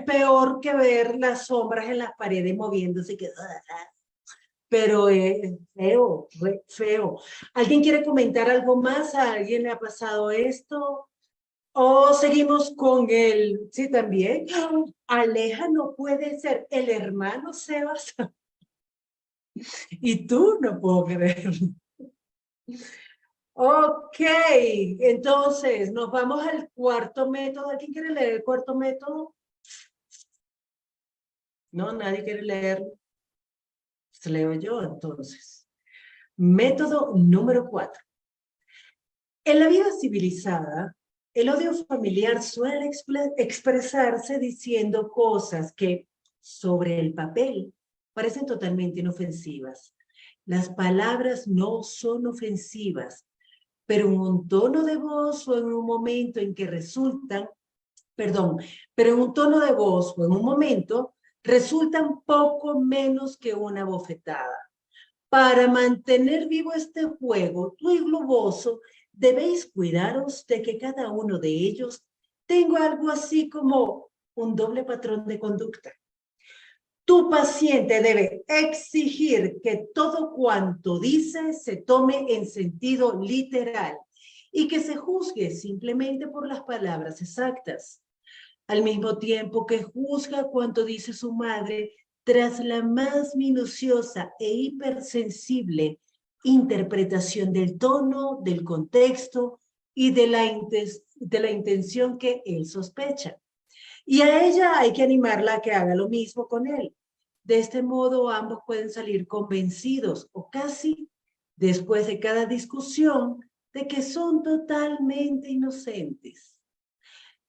peor que ver las sombras en las paredes moviéndose, pero es feo, feo. ¿Alguien quiere comentar algo más? ¿A alguien le ha pasado esto? ¿O seguimos con el, sí, también? Aleja no puede ser el hermano Sebas. Y tú no puedo creer. Ok, entonces nos vamos al cuarto método. ¿Alguien quiere leer el cuarto método? No, nadie quiere leerlo. Pues leo yo entonces. Método número 4. En la vida civilizada, el odio familiar suele expresarse diciendo cosas que, sobre el papel, parecen totalmente inofensivas. Las palabras no son ofensivas, pero en un tono de voz o en un momento en que resultan, pero en un tono de voz o en un momento resultan poco menos que una bofetada. Para mantener vivo este juego, tú y Globoso debéis cuidaros de que cada uno de ellos tenga algo así como un doble patrón de conducta. Tu paciente debe exigir que todo cuanto dice se tome en sentido literal y que se juzgue simplemente por las palabras exactas, al mismo tiempo que juzga cuanto dice su madre tras la más minuciosa e hipersensible interpretación del tono, del contexto y de la intención que él sospecha. Y a ella hay que animarla a que haga lo mismo con él. De este modo ambos pueden salir convencidos o casi después de cada discusión de que son totalmente inocentes.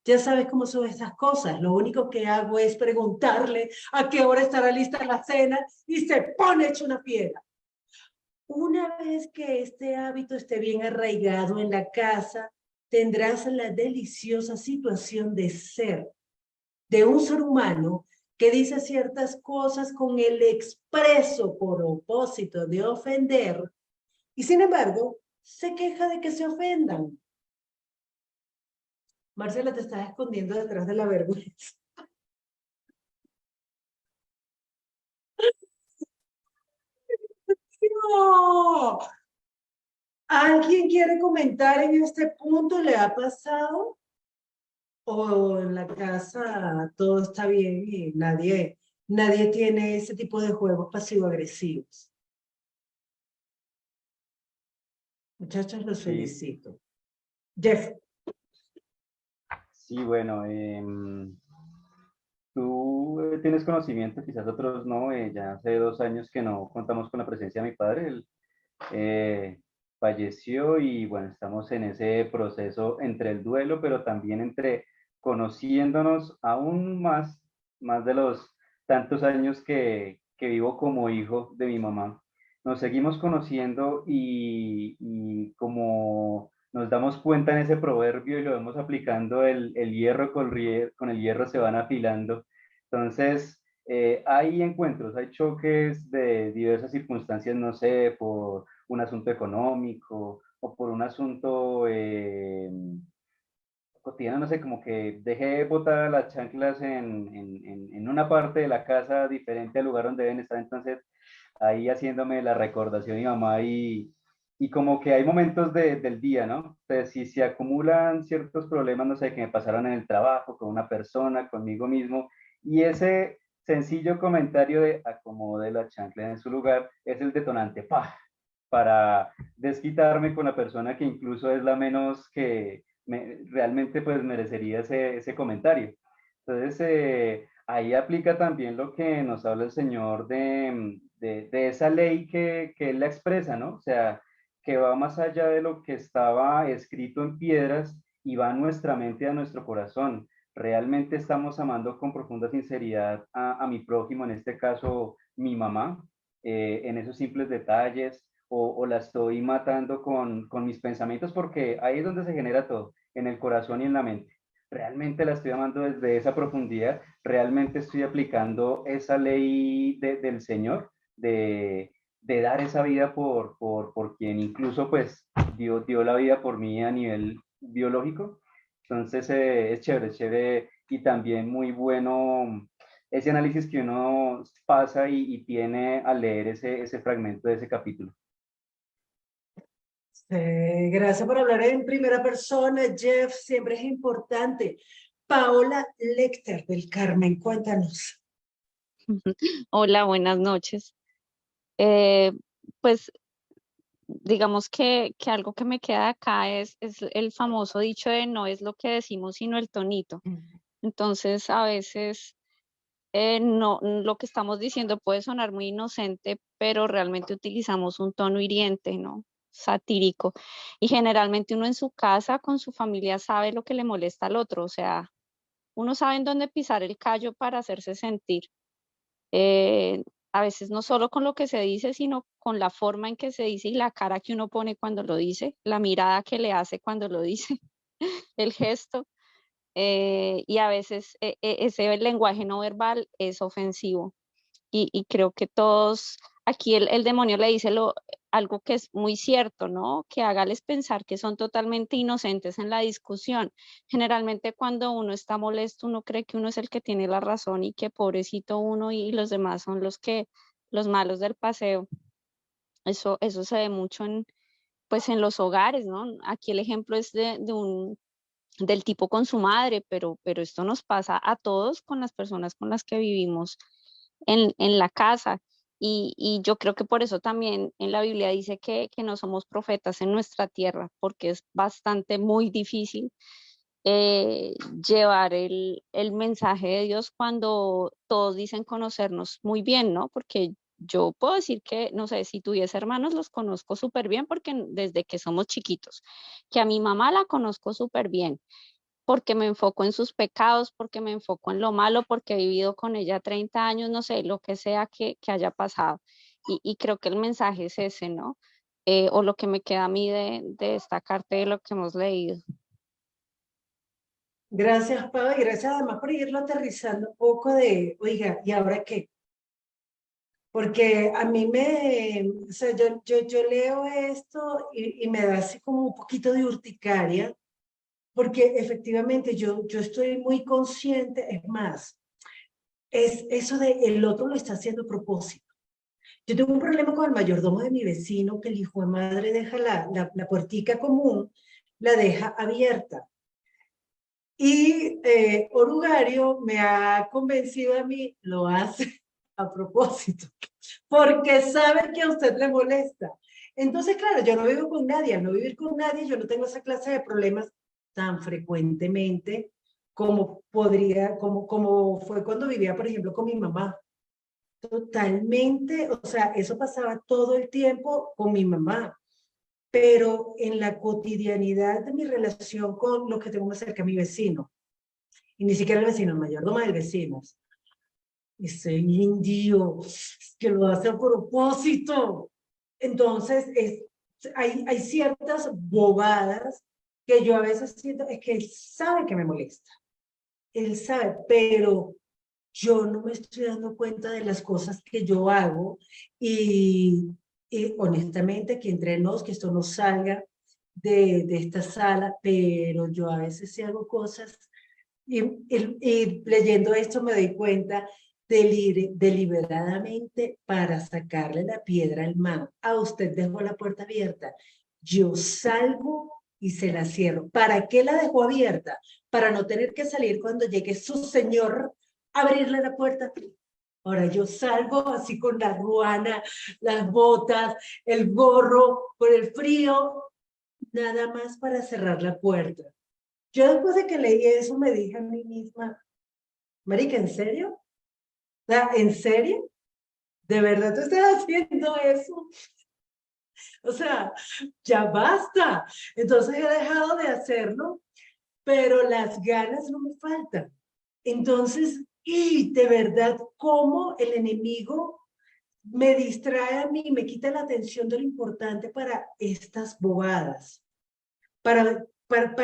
Ya sabes cómo son estas cosas. Lo único que hago es preguntarle a qué hora estará lista la cena y se pone hecho una piedra. Una vez que este hábito esté bien arraigado en la casa, tendrás la deliciosa situación de un ser humano que dice ciertas cosas con el expreso propósito de ofender y sin embargo se queja de que se ofendan. Marcela, te estás escondiendo detrás de la vergüenza. No. ¿Alguien quiere comentar en este punto? ¿Le ha pasado? ¿O en la casa todo está bien y nadie tiene ese tipo de juegos pasivo-agresivos? Muchachos, los Sí, felicito. Jeff. sí, bueno, tú tienes conocimiento, quizás otros no, ya hace 2 años que no contamos con la presencia de mi padre, él falleció y bueno, estamos en ese proceso entre el duelo, pero también entre conociéndonos aún más, más de los tantos años que vivo como hijo de mi mamá. Nos seguimos conociendo y como nos damos cuenta en ese proverbio y lo vemos aplicando, el hierro con el hierro se van afilando. Entonces, hay encuentros, hay choques de diversas circunstancias, no sé, por un asunto económico o por un asunto cotidiano, no sé, como que dejé botar las chanclas en una parte de la casa diferente al lugar donde deben estar, entonces ahí haciéndome la recordación mi mamá y como que hay momentos del día, ¿no? Entonces, si se acumulan ciertos problemas, no sé, que me pasaron en el trabajo, con una persona, conmigo mismo, y ese sencillo comentario de acomode la chancla en su lugar es el detonante, ¡pah! Para desquitarme con la persona que incluso es la menos que realmente pues merecería ese comentario. Entonces, ahí aplica también lo que nos habla el Señor de esa ley que Él la expresa, ¿no? O sea, que va más allá de lo que estaba escrito en piedras y va a nuestra mente, a nuestro corazón. Realmente estamos amando con profunda sinceridad a mi prójimo, en este caso mi mamá, en esos simples detalles, o la estoy matando con mis pensamientos, porque ahí es donde se genera todo, en el corazón y en la mente. Realmente la estoy amando desde esa profundidad, realmente estoy aplicando esa ley del Señor, de dar esa vida por quien incluso pues dio la vida por mí a nivel biológico. Entonces es chévere y también muy bueno ese análisis que uno pasa y tiene al leer ese fragmento de ese capítulo. Gracias por hablar en primera persona, Jeff, siempre es importante. Paola Lecter del Carmen, cuéntanos. Hola, buenas noches. Eh, pues digamos que algo que me queda acá es el famoso dicho de no es lo que decimos, sino el tonito. Entonces, a veces no, lo que estamos diciendo puede sonar muy inocente, pero realmente utilizamos un tono hiriente, ¿no? Satírico. Y generalmente uno en su casa, con su familia, sabe lo que le molesta al otro, o sea, uno sabe en dónde pisar el callo para hacerse sentir. A veces no solo con lo que se dice, sino con la forma en que se dice y la cara que uno pone cuando lo dice, la mirada que le hace cuando lo dice, el gesto. Y a veces ese lenguaje no verbal es ofensivo. Y creo que todos, aquí el demonio le dice algo que es muy cierto, ¿no? Que hágales pensar que son totalmente inocentes en la discusión. Generalmente cuando uno está molesto, uno cree que uno es el que tiene la razón y que pobrecito uno y los demás son los malos del paseo. Eso se ve mucho pues en los hogares, ¿no? Aquí el ejemplo es del tipo con su madre, pero esto nos pasa a todos con las personas con las que vivimos en la casa. Y yo creo que por eso también en la Biblia dice que no somos profetas en nuestra tierra, porque es bastante muy difícil llevar el mensaje de Dios cuando todos dicen conocernos muy bien, ¿no? Porque yo puedo decir que, no sé, si tuviese hermanos, los conozco súper bien porque desde que somos chiquitos, que a mi mamá la conozco súper bien, porque me enfoco en sus pecados, porque me enfoco en lo malo, porque he vivido con ella 30 años, no sé, lo que sea que haya pasado. Y creo que el mensaje es ese, ¿no? O lo que me queda a mí de esta carta de lo que hemos leído. Gracias, Pau, y gracias además por irlo aterrizando un poco de, oiga, ¿y ahora qué? Porque a mí o sea, yo leo esto y me da así como un poquito de urticaria, porque efectivamente yo estoy muy consciente, es más, es eso de el otro lo está haciendo a propósito. Yo tengo un problema con el mayordomo de mi vecino, que el hijo de madre deja la puertica común, la deja abierta. Y Orugario me ha convencido a mí, lo hace a propósito, porque sabe que a usted le molesta. Entonces, claro, yo no vivo con nadie, al no vivir con nadie, yo no tengo esa clase de problemas tan frecuentemente como como fue cuando vivía, por ejemplo, con mi mamá. Totalmente, o sea, eso pasaba todo el tiempo con mi mamá, pero en la cotidianidad de mi relación con lo que tengo más cerca, mi vecino, y ni siquiera el vecino, el mayordomo del vecino, ese indio que lo hace a propósito. Entonces, hay ciertas bobadas que yo a veces siento, es que él sabe que me molesta, él sabe, pero yo no me estoy dando cuenta de las cosas que yo hago y honestamente que entre nos, que esto no salga de esta sala, pero yo a veces sí hago cosas y leyendo esto me doy cuenta deliberadamente para sacarle la piedra al man. A usted dejó la puerta abierta. Yo salgo y se la cierro. ¿Para qué la dejó abierta? Para no tener que salir cuando llegue su señor a abrirle la puerta. Ahora yo salgo así con la ruana, las botas, el gorro, por el frío, nada más para cerrar la puerta. Yo después de que leí eso me dije a mí misma, marica, ¿en serio? O sea, ¿en serio? ¿De verdad tú estás haciendo eso? O sea, ya basta. Entonces he dejado de hacerlo, pero las ganas no me faltan. Entonces, y de verdad, cómo el enemigo me distrae a mí, me quita la atención de lo importante para estas bobadas, para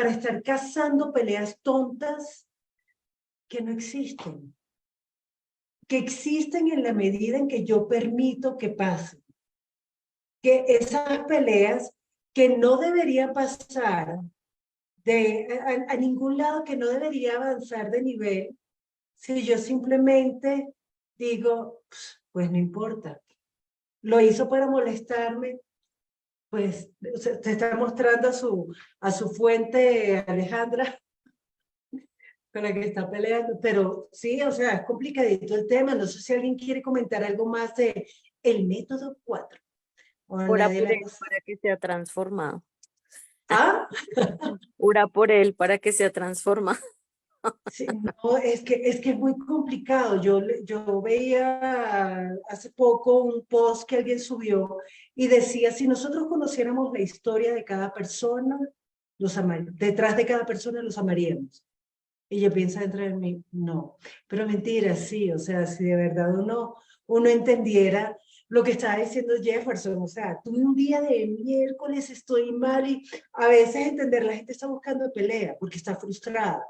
estar cazando peleas tontas que no existen, que existen en la medida en que yo permito que pasen, que esas peleas que no deberían pasar a ningún lado, que no debería avanzar de nivel, si yo simplemente digo, pues no importa, lo hizo para molestarme, pues te está mostrando a su fuente Alejandra con la que está peleando, pero sí, o sea, es complicadito el tema, no sé si alguien quiere comentar algo más de el método 4. ¿O a Ora nadie por le ha él pasado? para que sea transformado. ¿Ah? Ora por él para que sea transformado. Sí, no, es que es muy complicado. Yo veía hace poco un post que alguien subió y decía, si nosotros conociéramos la historia de cada persona, detrás de cada persona los amaríamos. Y yo pienso dentro de mí, no, pero mentira, sí, o sea, si de verdad uno entendiera lo que estaba diciendo Jefferson, o sea, tuve un día de miércoles, estoy mal y a veces entender, la gente está buscando pelea porque está frustrada,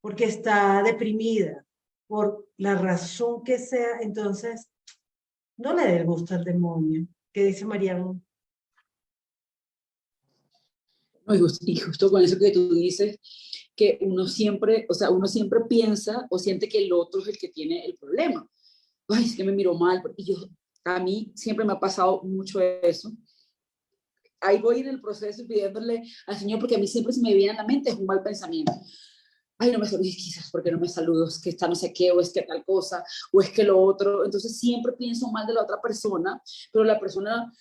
porque está deprimida, por la razón que sea, entonces no le dé el gusto al demonio, que dice Mariano. No, y justo con eso que tú dices, que uno siempre, o sea, uno siempre piensa o siente que el otro es el que tiene el problema. Ay, es que me miró mal. Y yo, a mí siempre me ha pasado mucho eso. Ahí voy en el proceso pidiéndole al Señor, porque a mí siempre se me viene a la mente, es un mal pensamiento. Ay, no me saludes, quizás porque no me saludo, es que está no sé qué, o es que tal cosa, o es que lo otro. Entonces siempre pienso mal de la otra persona, pero la persona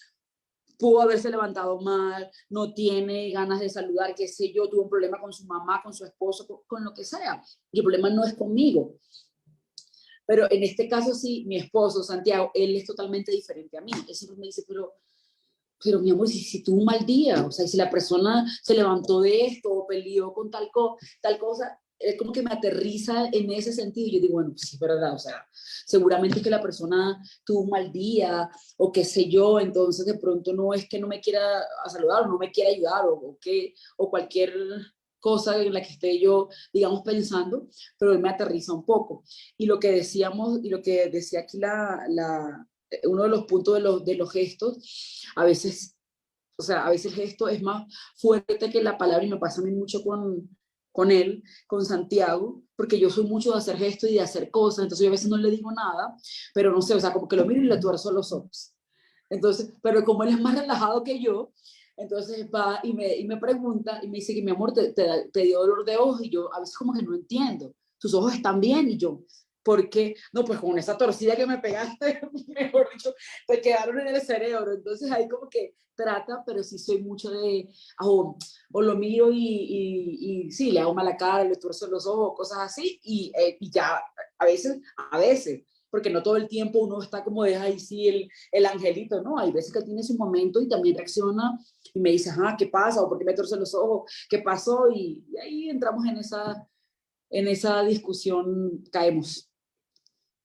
pudo haberse levantado mal, no tiene ganas de saludar, qué sé yo, tuvo un problema con su mamá, con su esposo, con lo que sea. Y el problema no es conmigo. Pero en este caso sí, mi esposo, Santiago, él es totalmente diferente a mí. Él siempre me dice, pero mi amor, si tuvo un mal día, o sea, si la persona se levantó de esto o peleó con tal cosa, es como que me aterriza en ese sentido. Y yo digo, bueno, pues sí, es verdad, o sea, seguramente es que la persona tuvo un mal día o qué sé yo, entonces de pronto no es que no me quiera saludar o no me quiera ayudar o cualquier cosa en la que esté yo, digamos, pensando, pero él me aterriza un poco. Y lo que decíamos, y lo que decía aquí uno de los puntos de los gestos, a veces, o sea, a veces el gesto es más fuerte que la palabra y me pasa a mí mucho con él, con Santiago, porque yo soy mucho de hacer gestos y de hacer cosas, entonces yo a veces no le digo nada, pero no sé, o sea, como que lo miro y le tuerzo los ojos. Entonces, pero como él es más relajado que yo, entonces va y me pregunta y me dice que mi amor te dio dolor de ojos y yo a veces como que no entiendo, tus ojos están bien y yo, ¿por qué? No, pues con esa torcida que me pegaste, mejor dicho, te quedaron en el cerebro, entonces ahí como que trata, pero sí soy mucho de, o lo miro y sí, le hago mala cara, le tuerzo los ojos, cosas así, y ya, a veces, porque no todo el tiempo uno está como de ahí sí el angelito, ¿no? Hay veces que tiene su momento y también reacciona y me dice, ¿qué pasa? ¿O por qué me torce los ojos? ¿Qué pasó? Y ahí entramos en esa discusión, caemos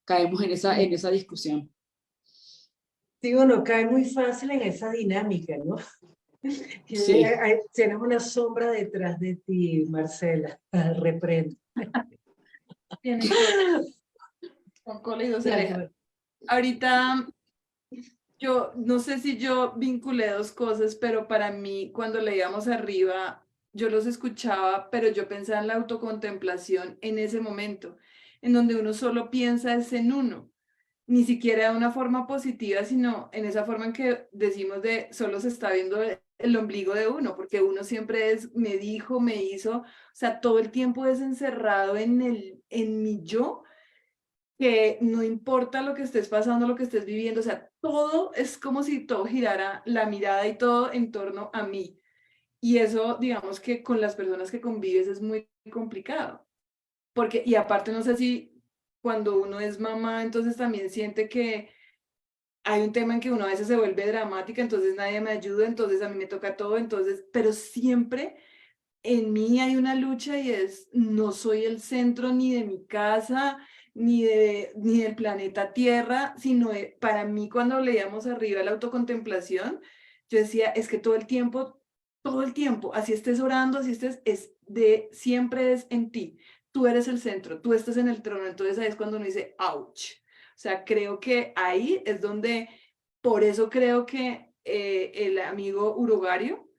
en esa discusión. Sí, uno cae muy fácil en esa dinámica, ¿no? Sí. Tienes una sombra detrás de ti, Marcela. Reprendo. Tiene cola, con cola y dos orejas. Ahorita, yo no sé si yo vinculé dos cosas, pero para mí, cuando leíamos arriba, yo los escuchaba, pero yo pensaba en la autocontemplación en ese momento, en donde uno solo piensa es en uno, ni siquiera de una forma positiva, sino en esa forma en que decimos de solo se está viendo el ombligo de uno, porque uno siempre es, me dijo, me hizo, o sea, todo el tiempo es encerrado en mi yo, que no importa lo que estés pasando, lo que estés viviendo, o sea, todo es como si todo girara la mirada y todo en torno a mí. Y eso, digamos que con las personas que convives es muy complicado. Porque, y aparte, no sé si cuando uno es mamá, entonces también siente que hay un tema en que uno a veces se vuelve dramática, entonces nadie me ayuda, entonces a mí me toca todo, entonces, pero siempre en mí hay una lucha y es, no soy el centro ni de mi casa, ni del planeta Tierra, sino para mí cuando leíamos arriba la autocontemplación, yo decía, es que todo el tiempo, así estés orando, así estés, siempre es en ti. Tú eres el centro, tú estás en el trono, entonces ahí es cuando uno dice, ouch. O sea, creo que ahí es donde, por eso creo que el amigo Urugario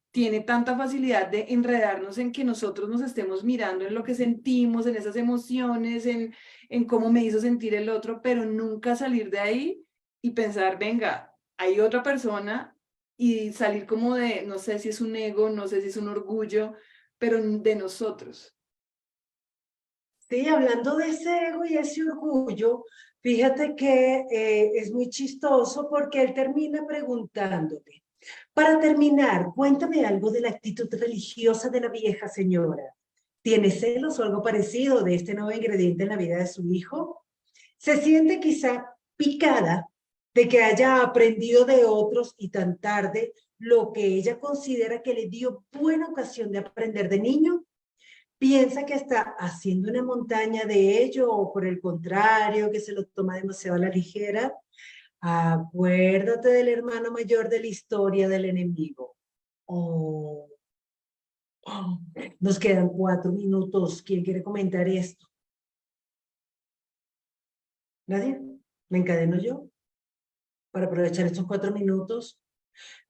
tiene tanta facilidad de enredarnos en que nosotros nos estemos mirando en lo que sentimos, en esas emociones, en cómo me hizo sentir el otro, pero nunca salir de ahí y pensar, venga, hay otra persona y salir como de, no sé si es un ego, no sé si es un orgullo, pero de nosotros. Sí, hablando de ese ego y ese orgullo, fíjate que es muy chistoso porque él termina preguntándote. Para terminar, cuéntame algo de la actitud religiosa de la vieja señora. ¿Tiene celos o algo parecido de este nuevo ingrediente en la vida de su hijo? ¿Se siente quizá picada de que haya aprendido de otros y tan tarde lo que ella considera que le dio buena ocasión de aprender de niño? ¿Piensa que está haciendo una montaña de ello o por el contrario, que se lo toma demasiado a la ligera? Acuérdate del hermano mayor de la historia del enemigo. Oh, oh, nos quedan 4 minutos. ¿Quién quiere comentar esto? ¿Nadie? ¿Me encadeno yo? Para aprovechar estos 4 minutos.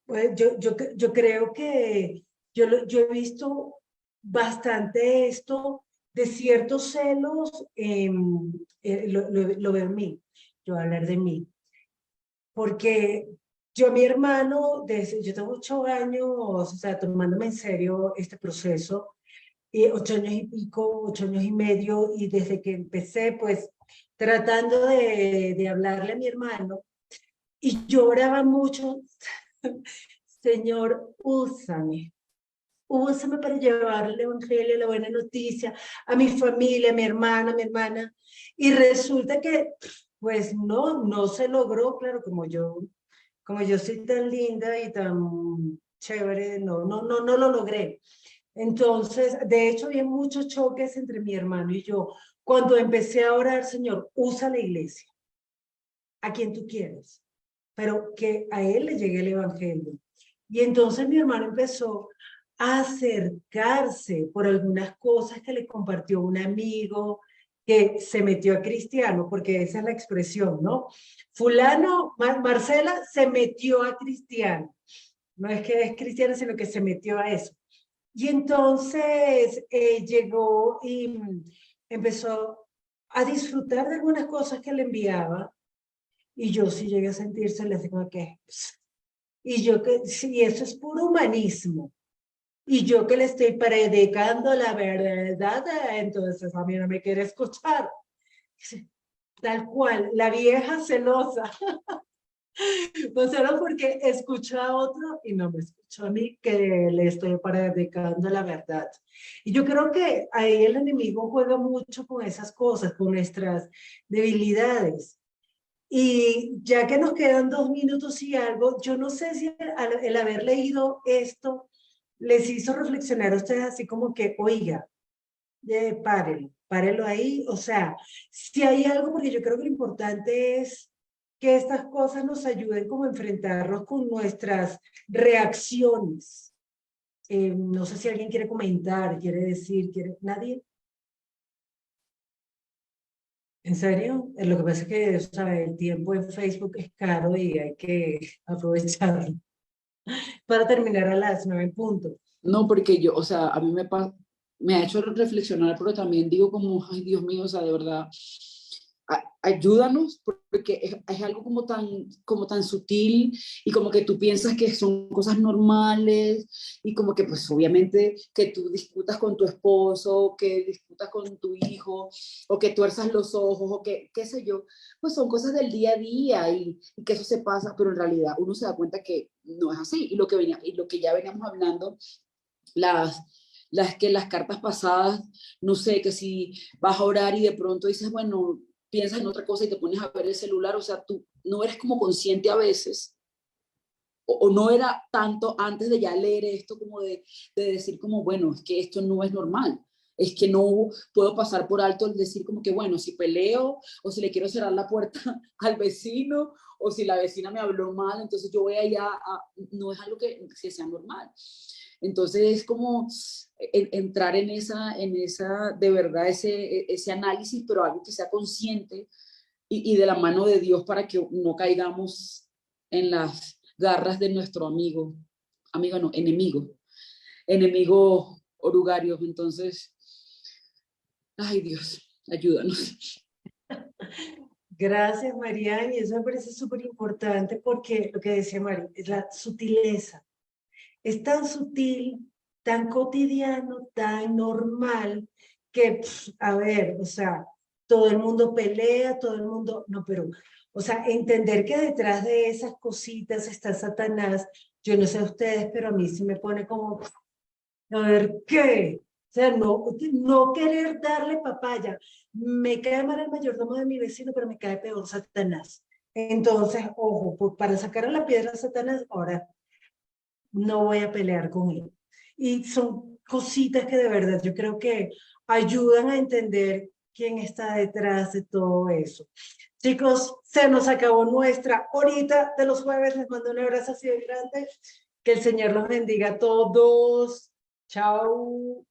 Pues yo creo que yo he visto bastante esto de ciertos celos, lo veo en mí. Yo voy a hablar de mí. Porque yo, mi hermano, yo tengo 8 años, o sea, tomándome en serio este proceso, 8 años y pico, 8 años y medio, y desde que empecé, pues, tratando de hablarle a mi hermano, y lloraba mucho, Señor, úsame para llevar el evangelio, la buena noticia a mi familia, a mi hermana, y resulta que, pues, no se logró, claro, como yo soy tan linda y tan chévere, no lo logré. Entonces, de hecho, había muchos choques entre mi hermano y yo. Cuando empecé a orar, Señor, usa la iglesia, a quien tú quieres, pero que a él le llegue el evangelio. Y entonces mi hermano empezó a acercarse por algunas cosas que le compartió un amigo que se metió a cristiano, porque esa es la expresión, ¿no? Fulano, Marcela se metió a cristiano. No es que es cristiana, sino que se metió a eso. Y entonces llegó y empezó a disfrutar de algunas cosas que le enviaba. Y yo sí llegué a sentirse, le digo que... Y yo que, sí, eso es puro humanismo. Y yo que le estoy predicando la verdad, entonces a mí no me quiere escuchar. Tal cual, la vieja celosa. Pues era porque escuchó a otro y no me escuchó a mí, que le estoy predicando la verdad. Y yo creo que ahí el enemigo juega mucho con esas cosas, con nuestras debilidades. Y ya que nos quedan 2 minutos y algo, yo no sé si el haber leído esto les hizo reflexionar a ustedes así como que, oiga, párenlo ahí. O sea, si hay algo, porque yo creo que lo importante es que estas cosas nos ayuden como a enfrentarnos con nuestras reacciones. No sé si alguien quiere comentar, quiere decir, ¿nadie? ¿En serio? Lo que pasa es que, o sea, el tiempo en Facebook es caro y hay que aprovecharlo. Para terminar a las 9 en punto. No, porque yo, o sea, a mí me ha hecho reflexionar, pero también digo como, ay, Dios mío, o sea, de verdad, ayúdanos, porque es algo como tan sutil y como que tú piensas que son cosas normales y como que pues obviamente que tú discutas con tu esposo, que discutas con tu hijo o que tuerzas los ojos o que qué sé yo, pues son cosas del día a día y que eso se pasa, pero en realidad uno se da cuenta que no es así y lo que ya veníamos hablando, las cartas pasadas, no sé, que si vas a orar y de pronto dices, bueno, piensas en otra cosa y te pones a ver el celular, o sea, tú no eres como consciente a veces, o no era tanto antes de ya leer esto como de decir como, bueno, es que esto no es normal, es que no puedo pasar por alto el decir como que, bueno, si peleo o si le quiero cerrar la puerta al vecino o si la vecina me habló mal, entonces yo voy allá, no es algo que sea normal. Entonces es como entrar en esa, de verdad, ese análisis, pero algo que sea consciente y de la mano de Dios para que no caigamos en las garras de nuestro enemigo orugario. Entonces, ay Dios, ayúdanos. Gracias, Mariana, y eso me parece súper importante porque lo que decía Mari es la sutileza. Es tan sutil, tan cotidiano, tan normal, que, a ver, o sea, todo el mundo pelea, todo el mundo, no, pero, o sea, entender que detrás de esas cositas está Satanás, yo no sé ustedes, pero a mí sí me pone como, a ver, ¿qué? O sea, no querer darle papaya. Me cae mal el mayordomo de mi vecino, pero me cae peor Satanás. Entonces, ojo, pues para sacar a la piedra a Satanás, ahora no voy a pelear con él. Y son cositas que de verdad yo creo que ayudan a entender quién está detrás de todo eso. Chicos, se nos acabó nuestra horita de los jueves. Les mando un abrazo así de grande. Que el Señor los bendiga a todos. Chao.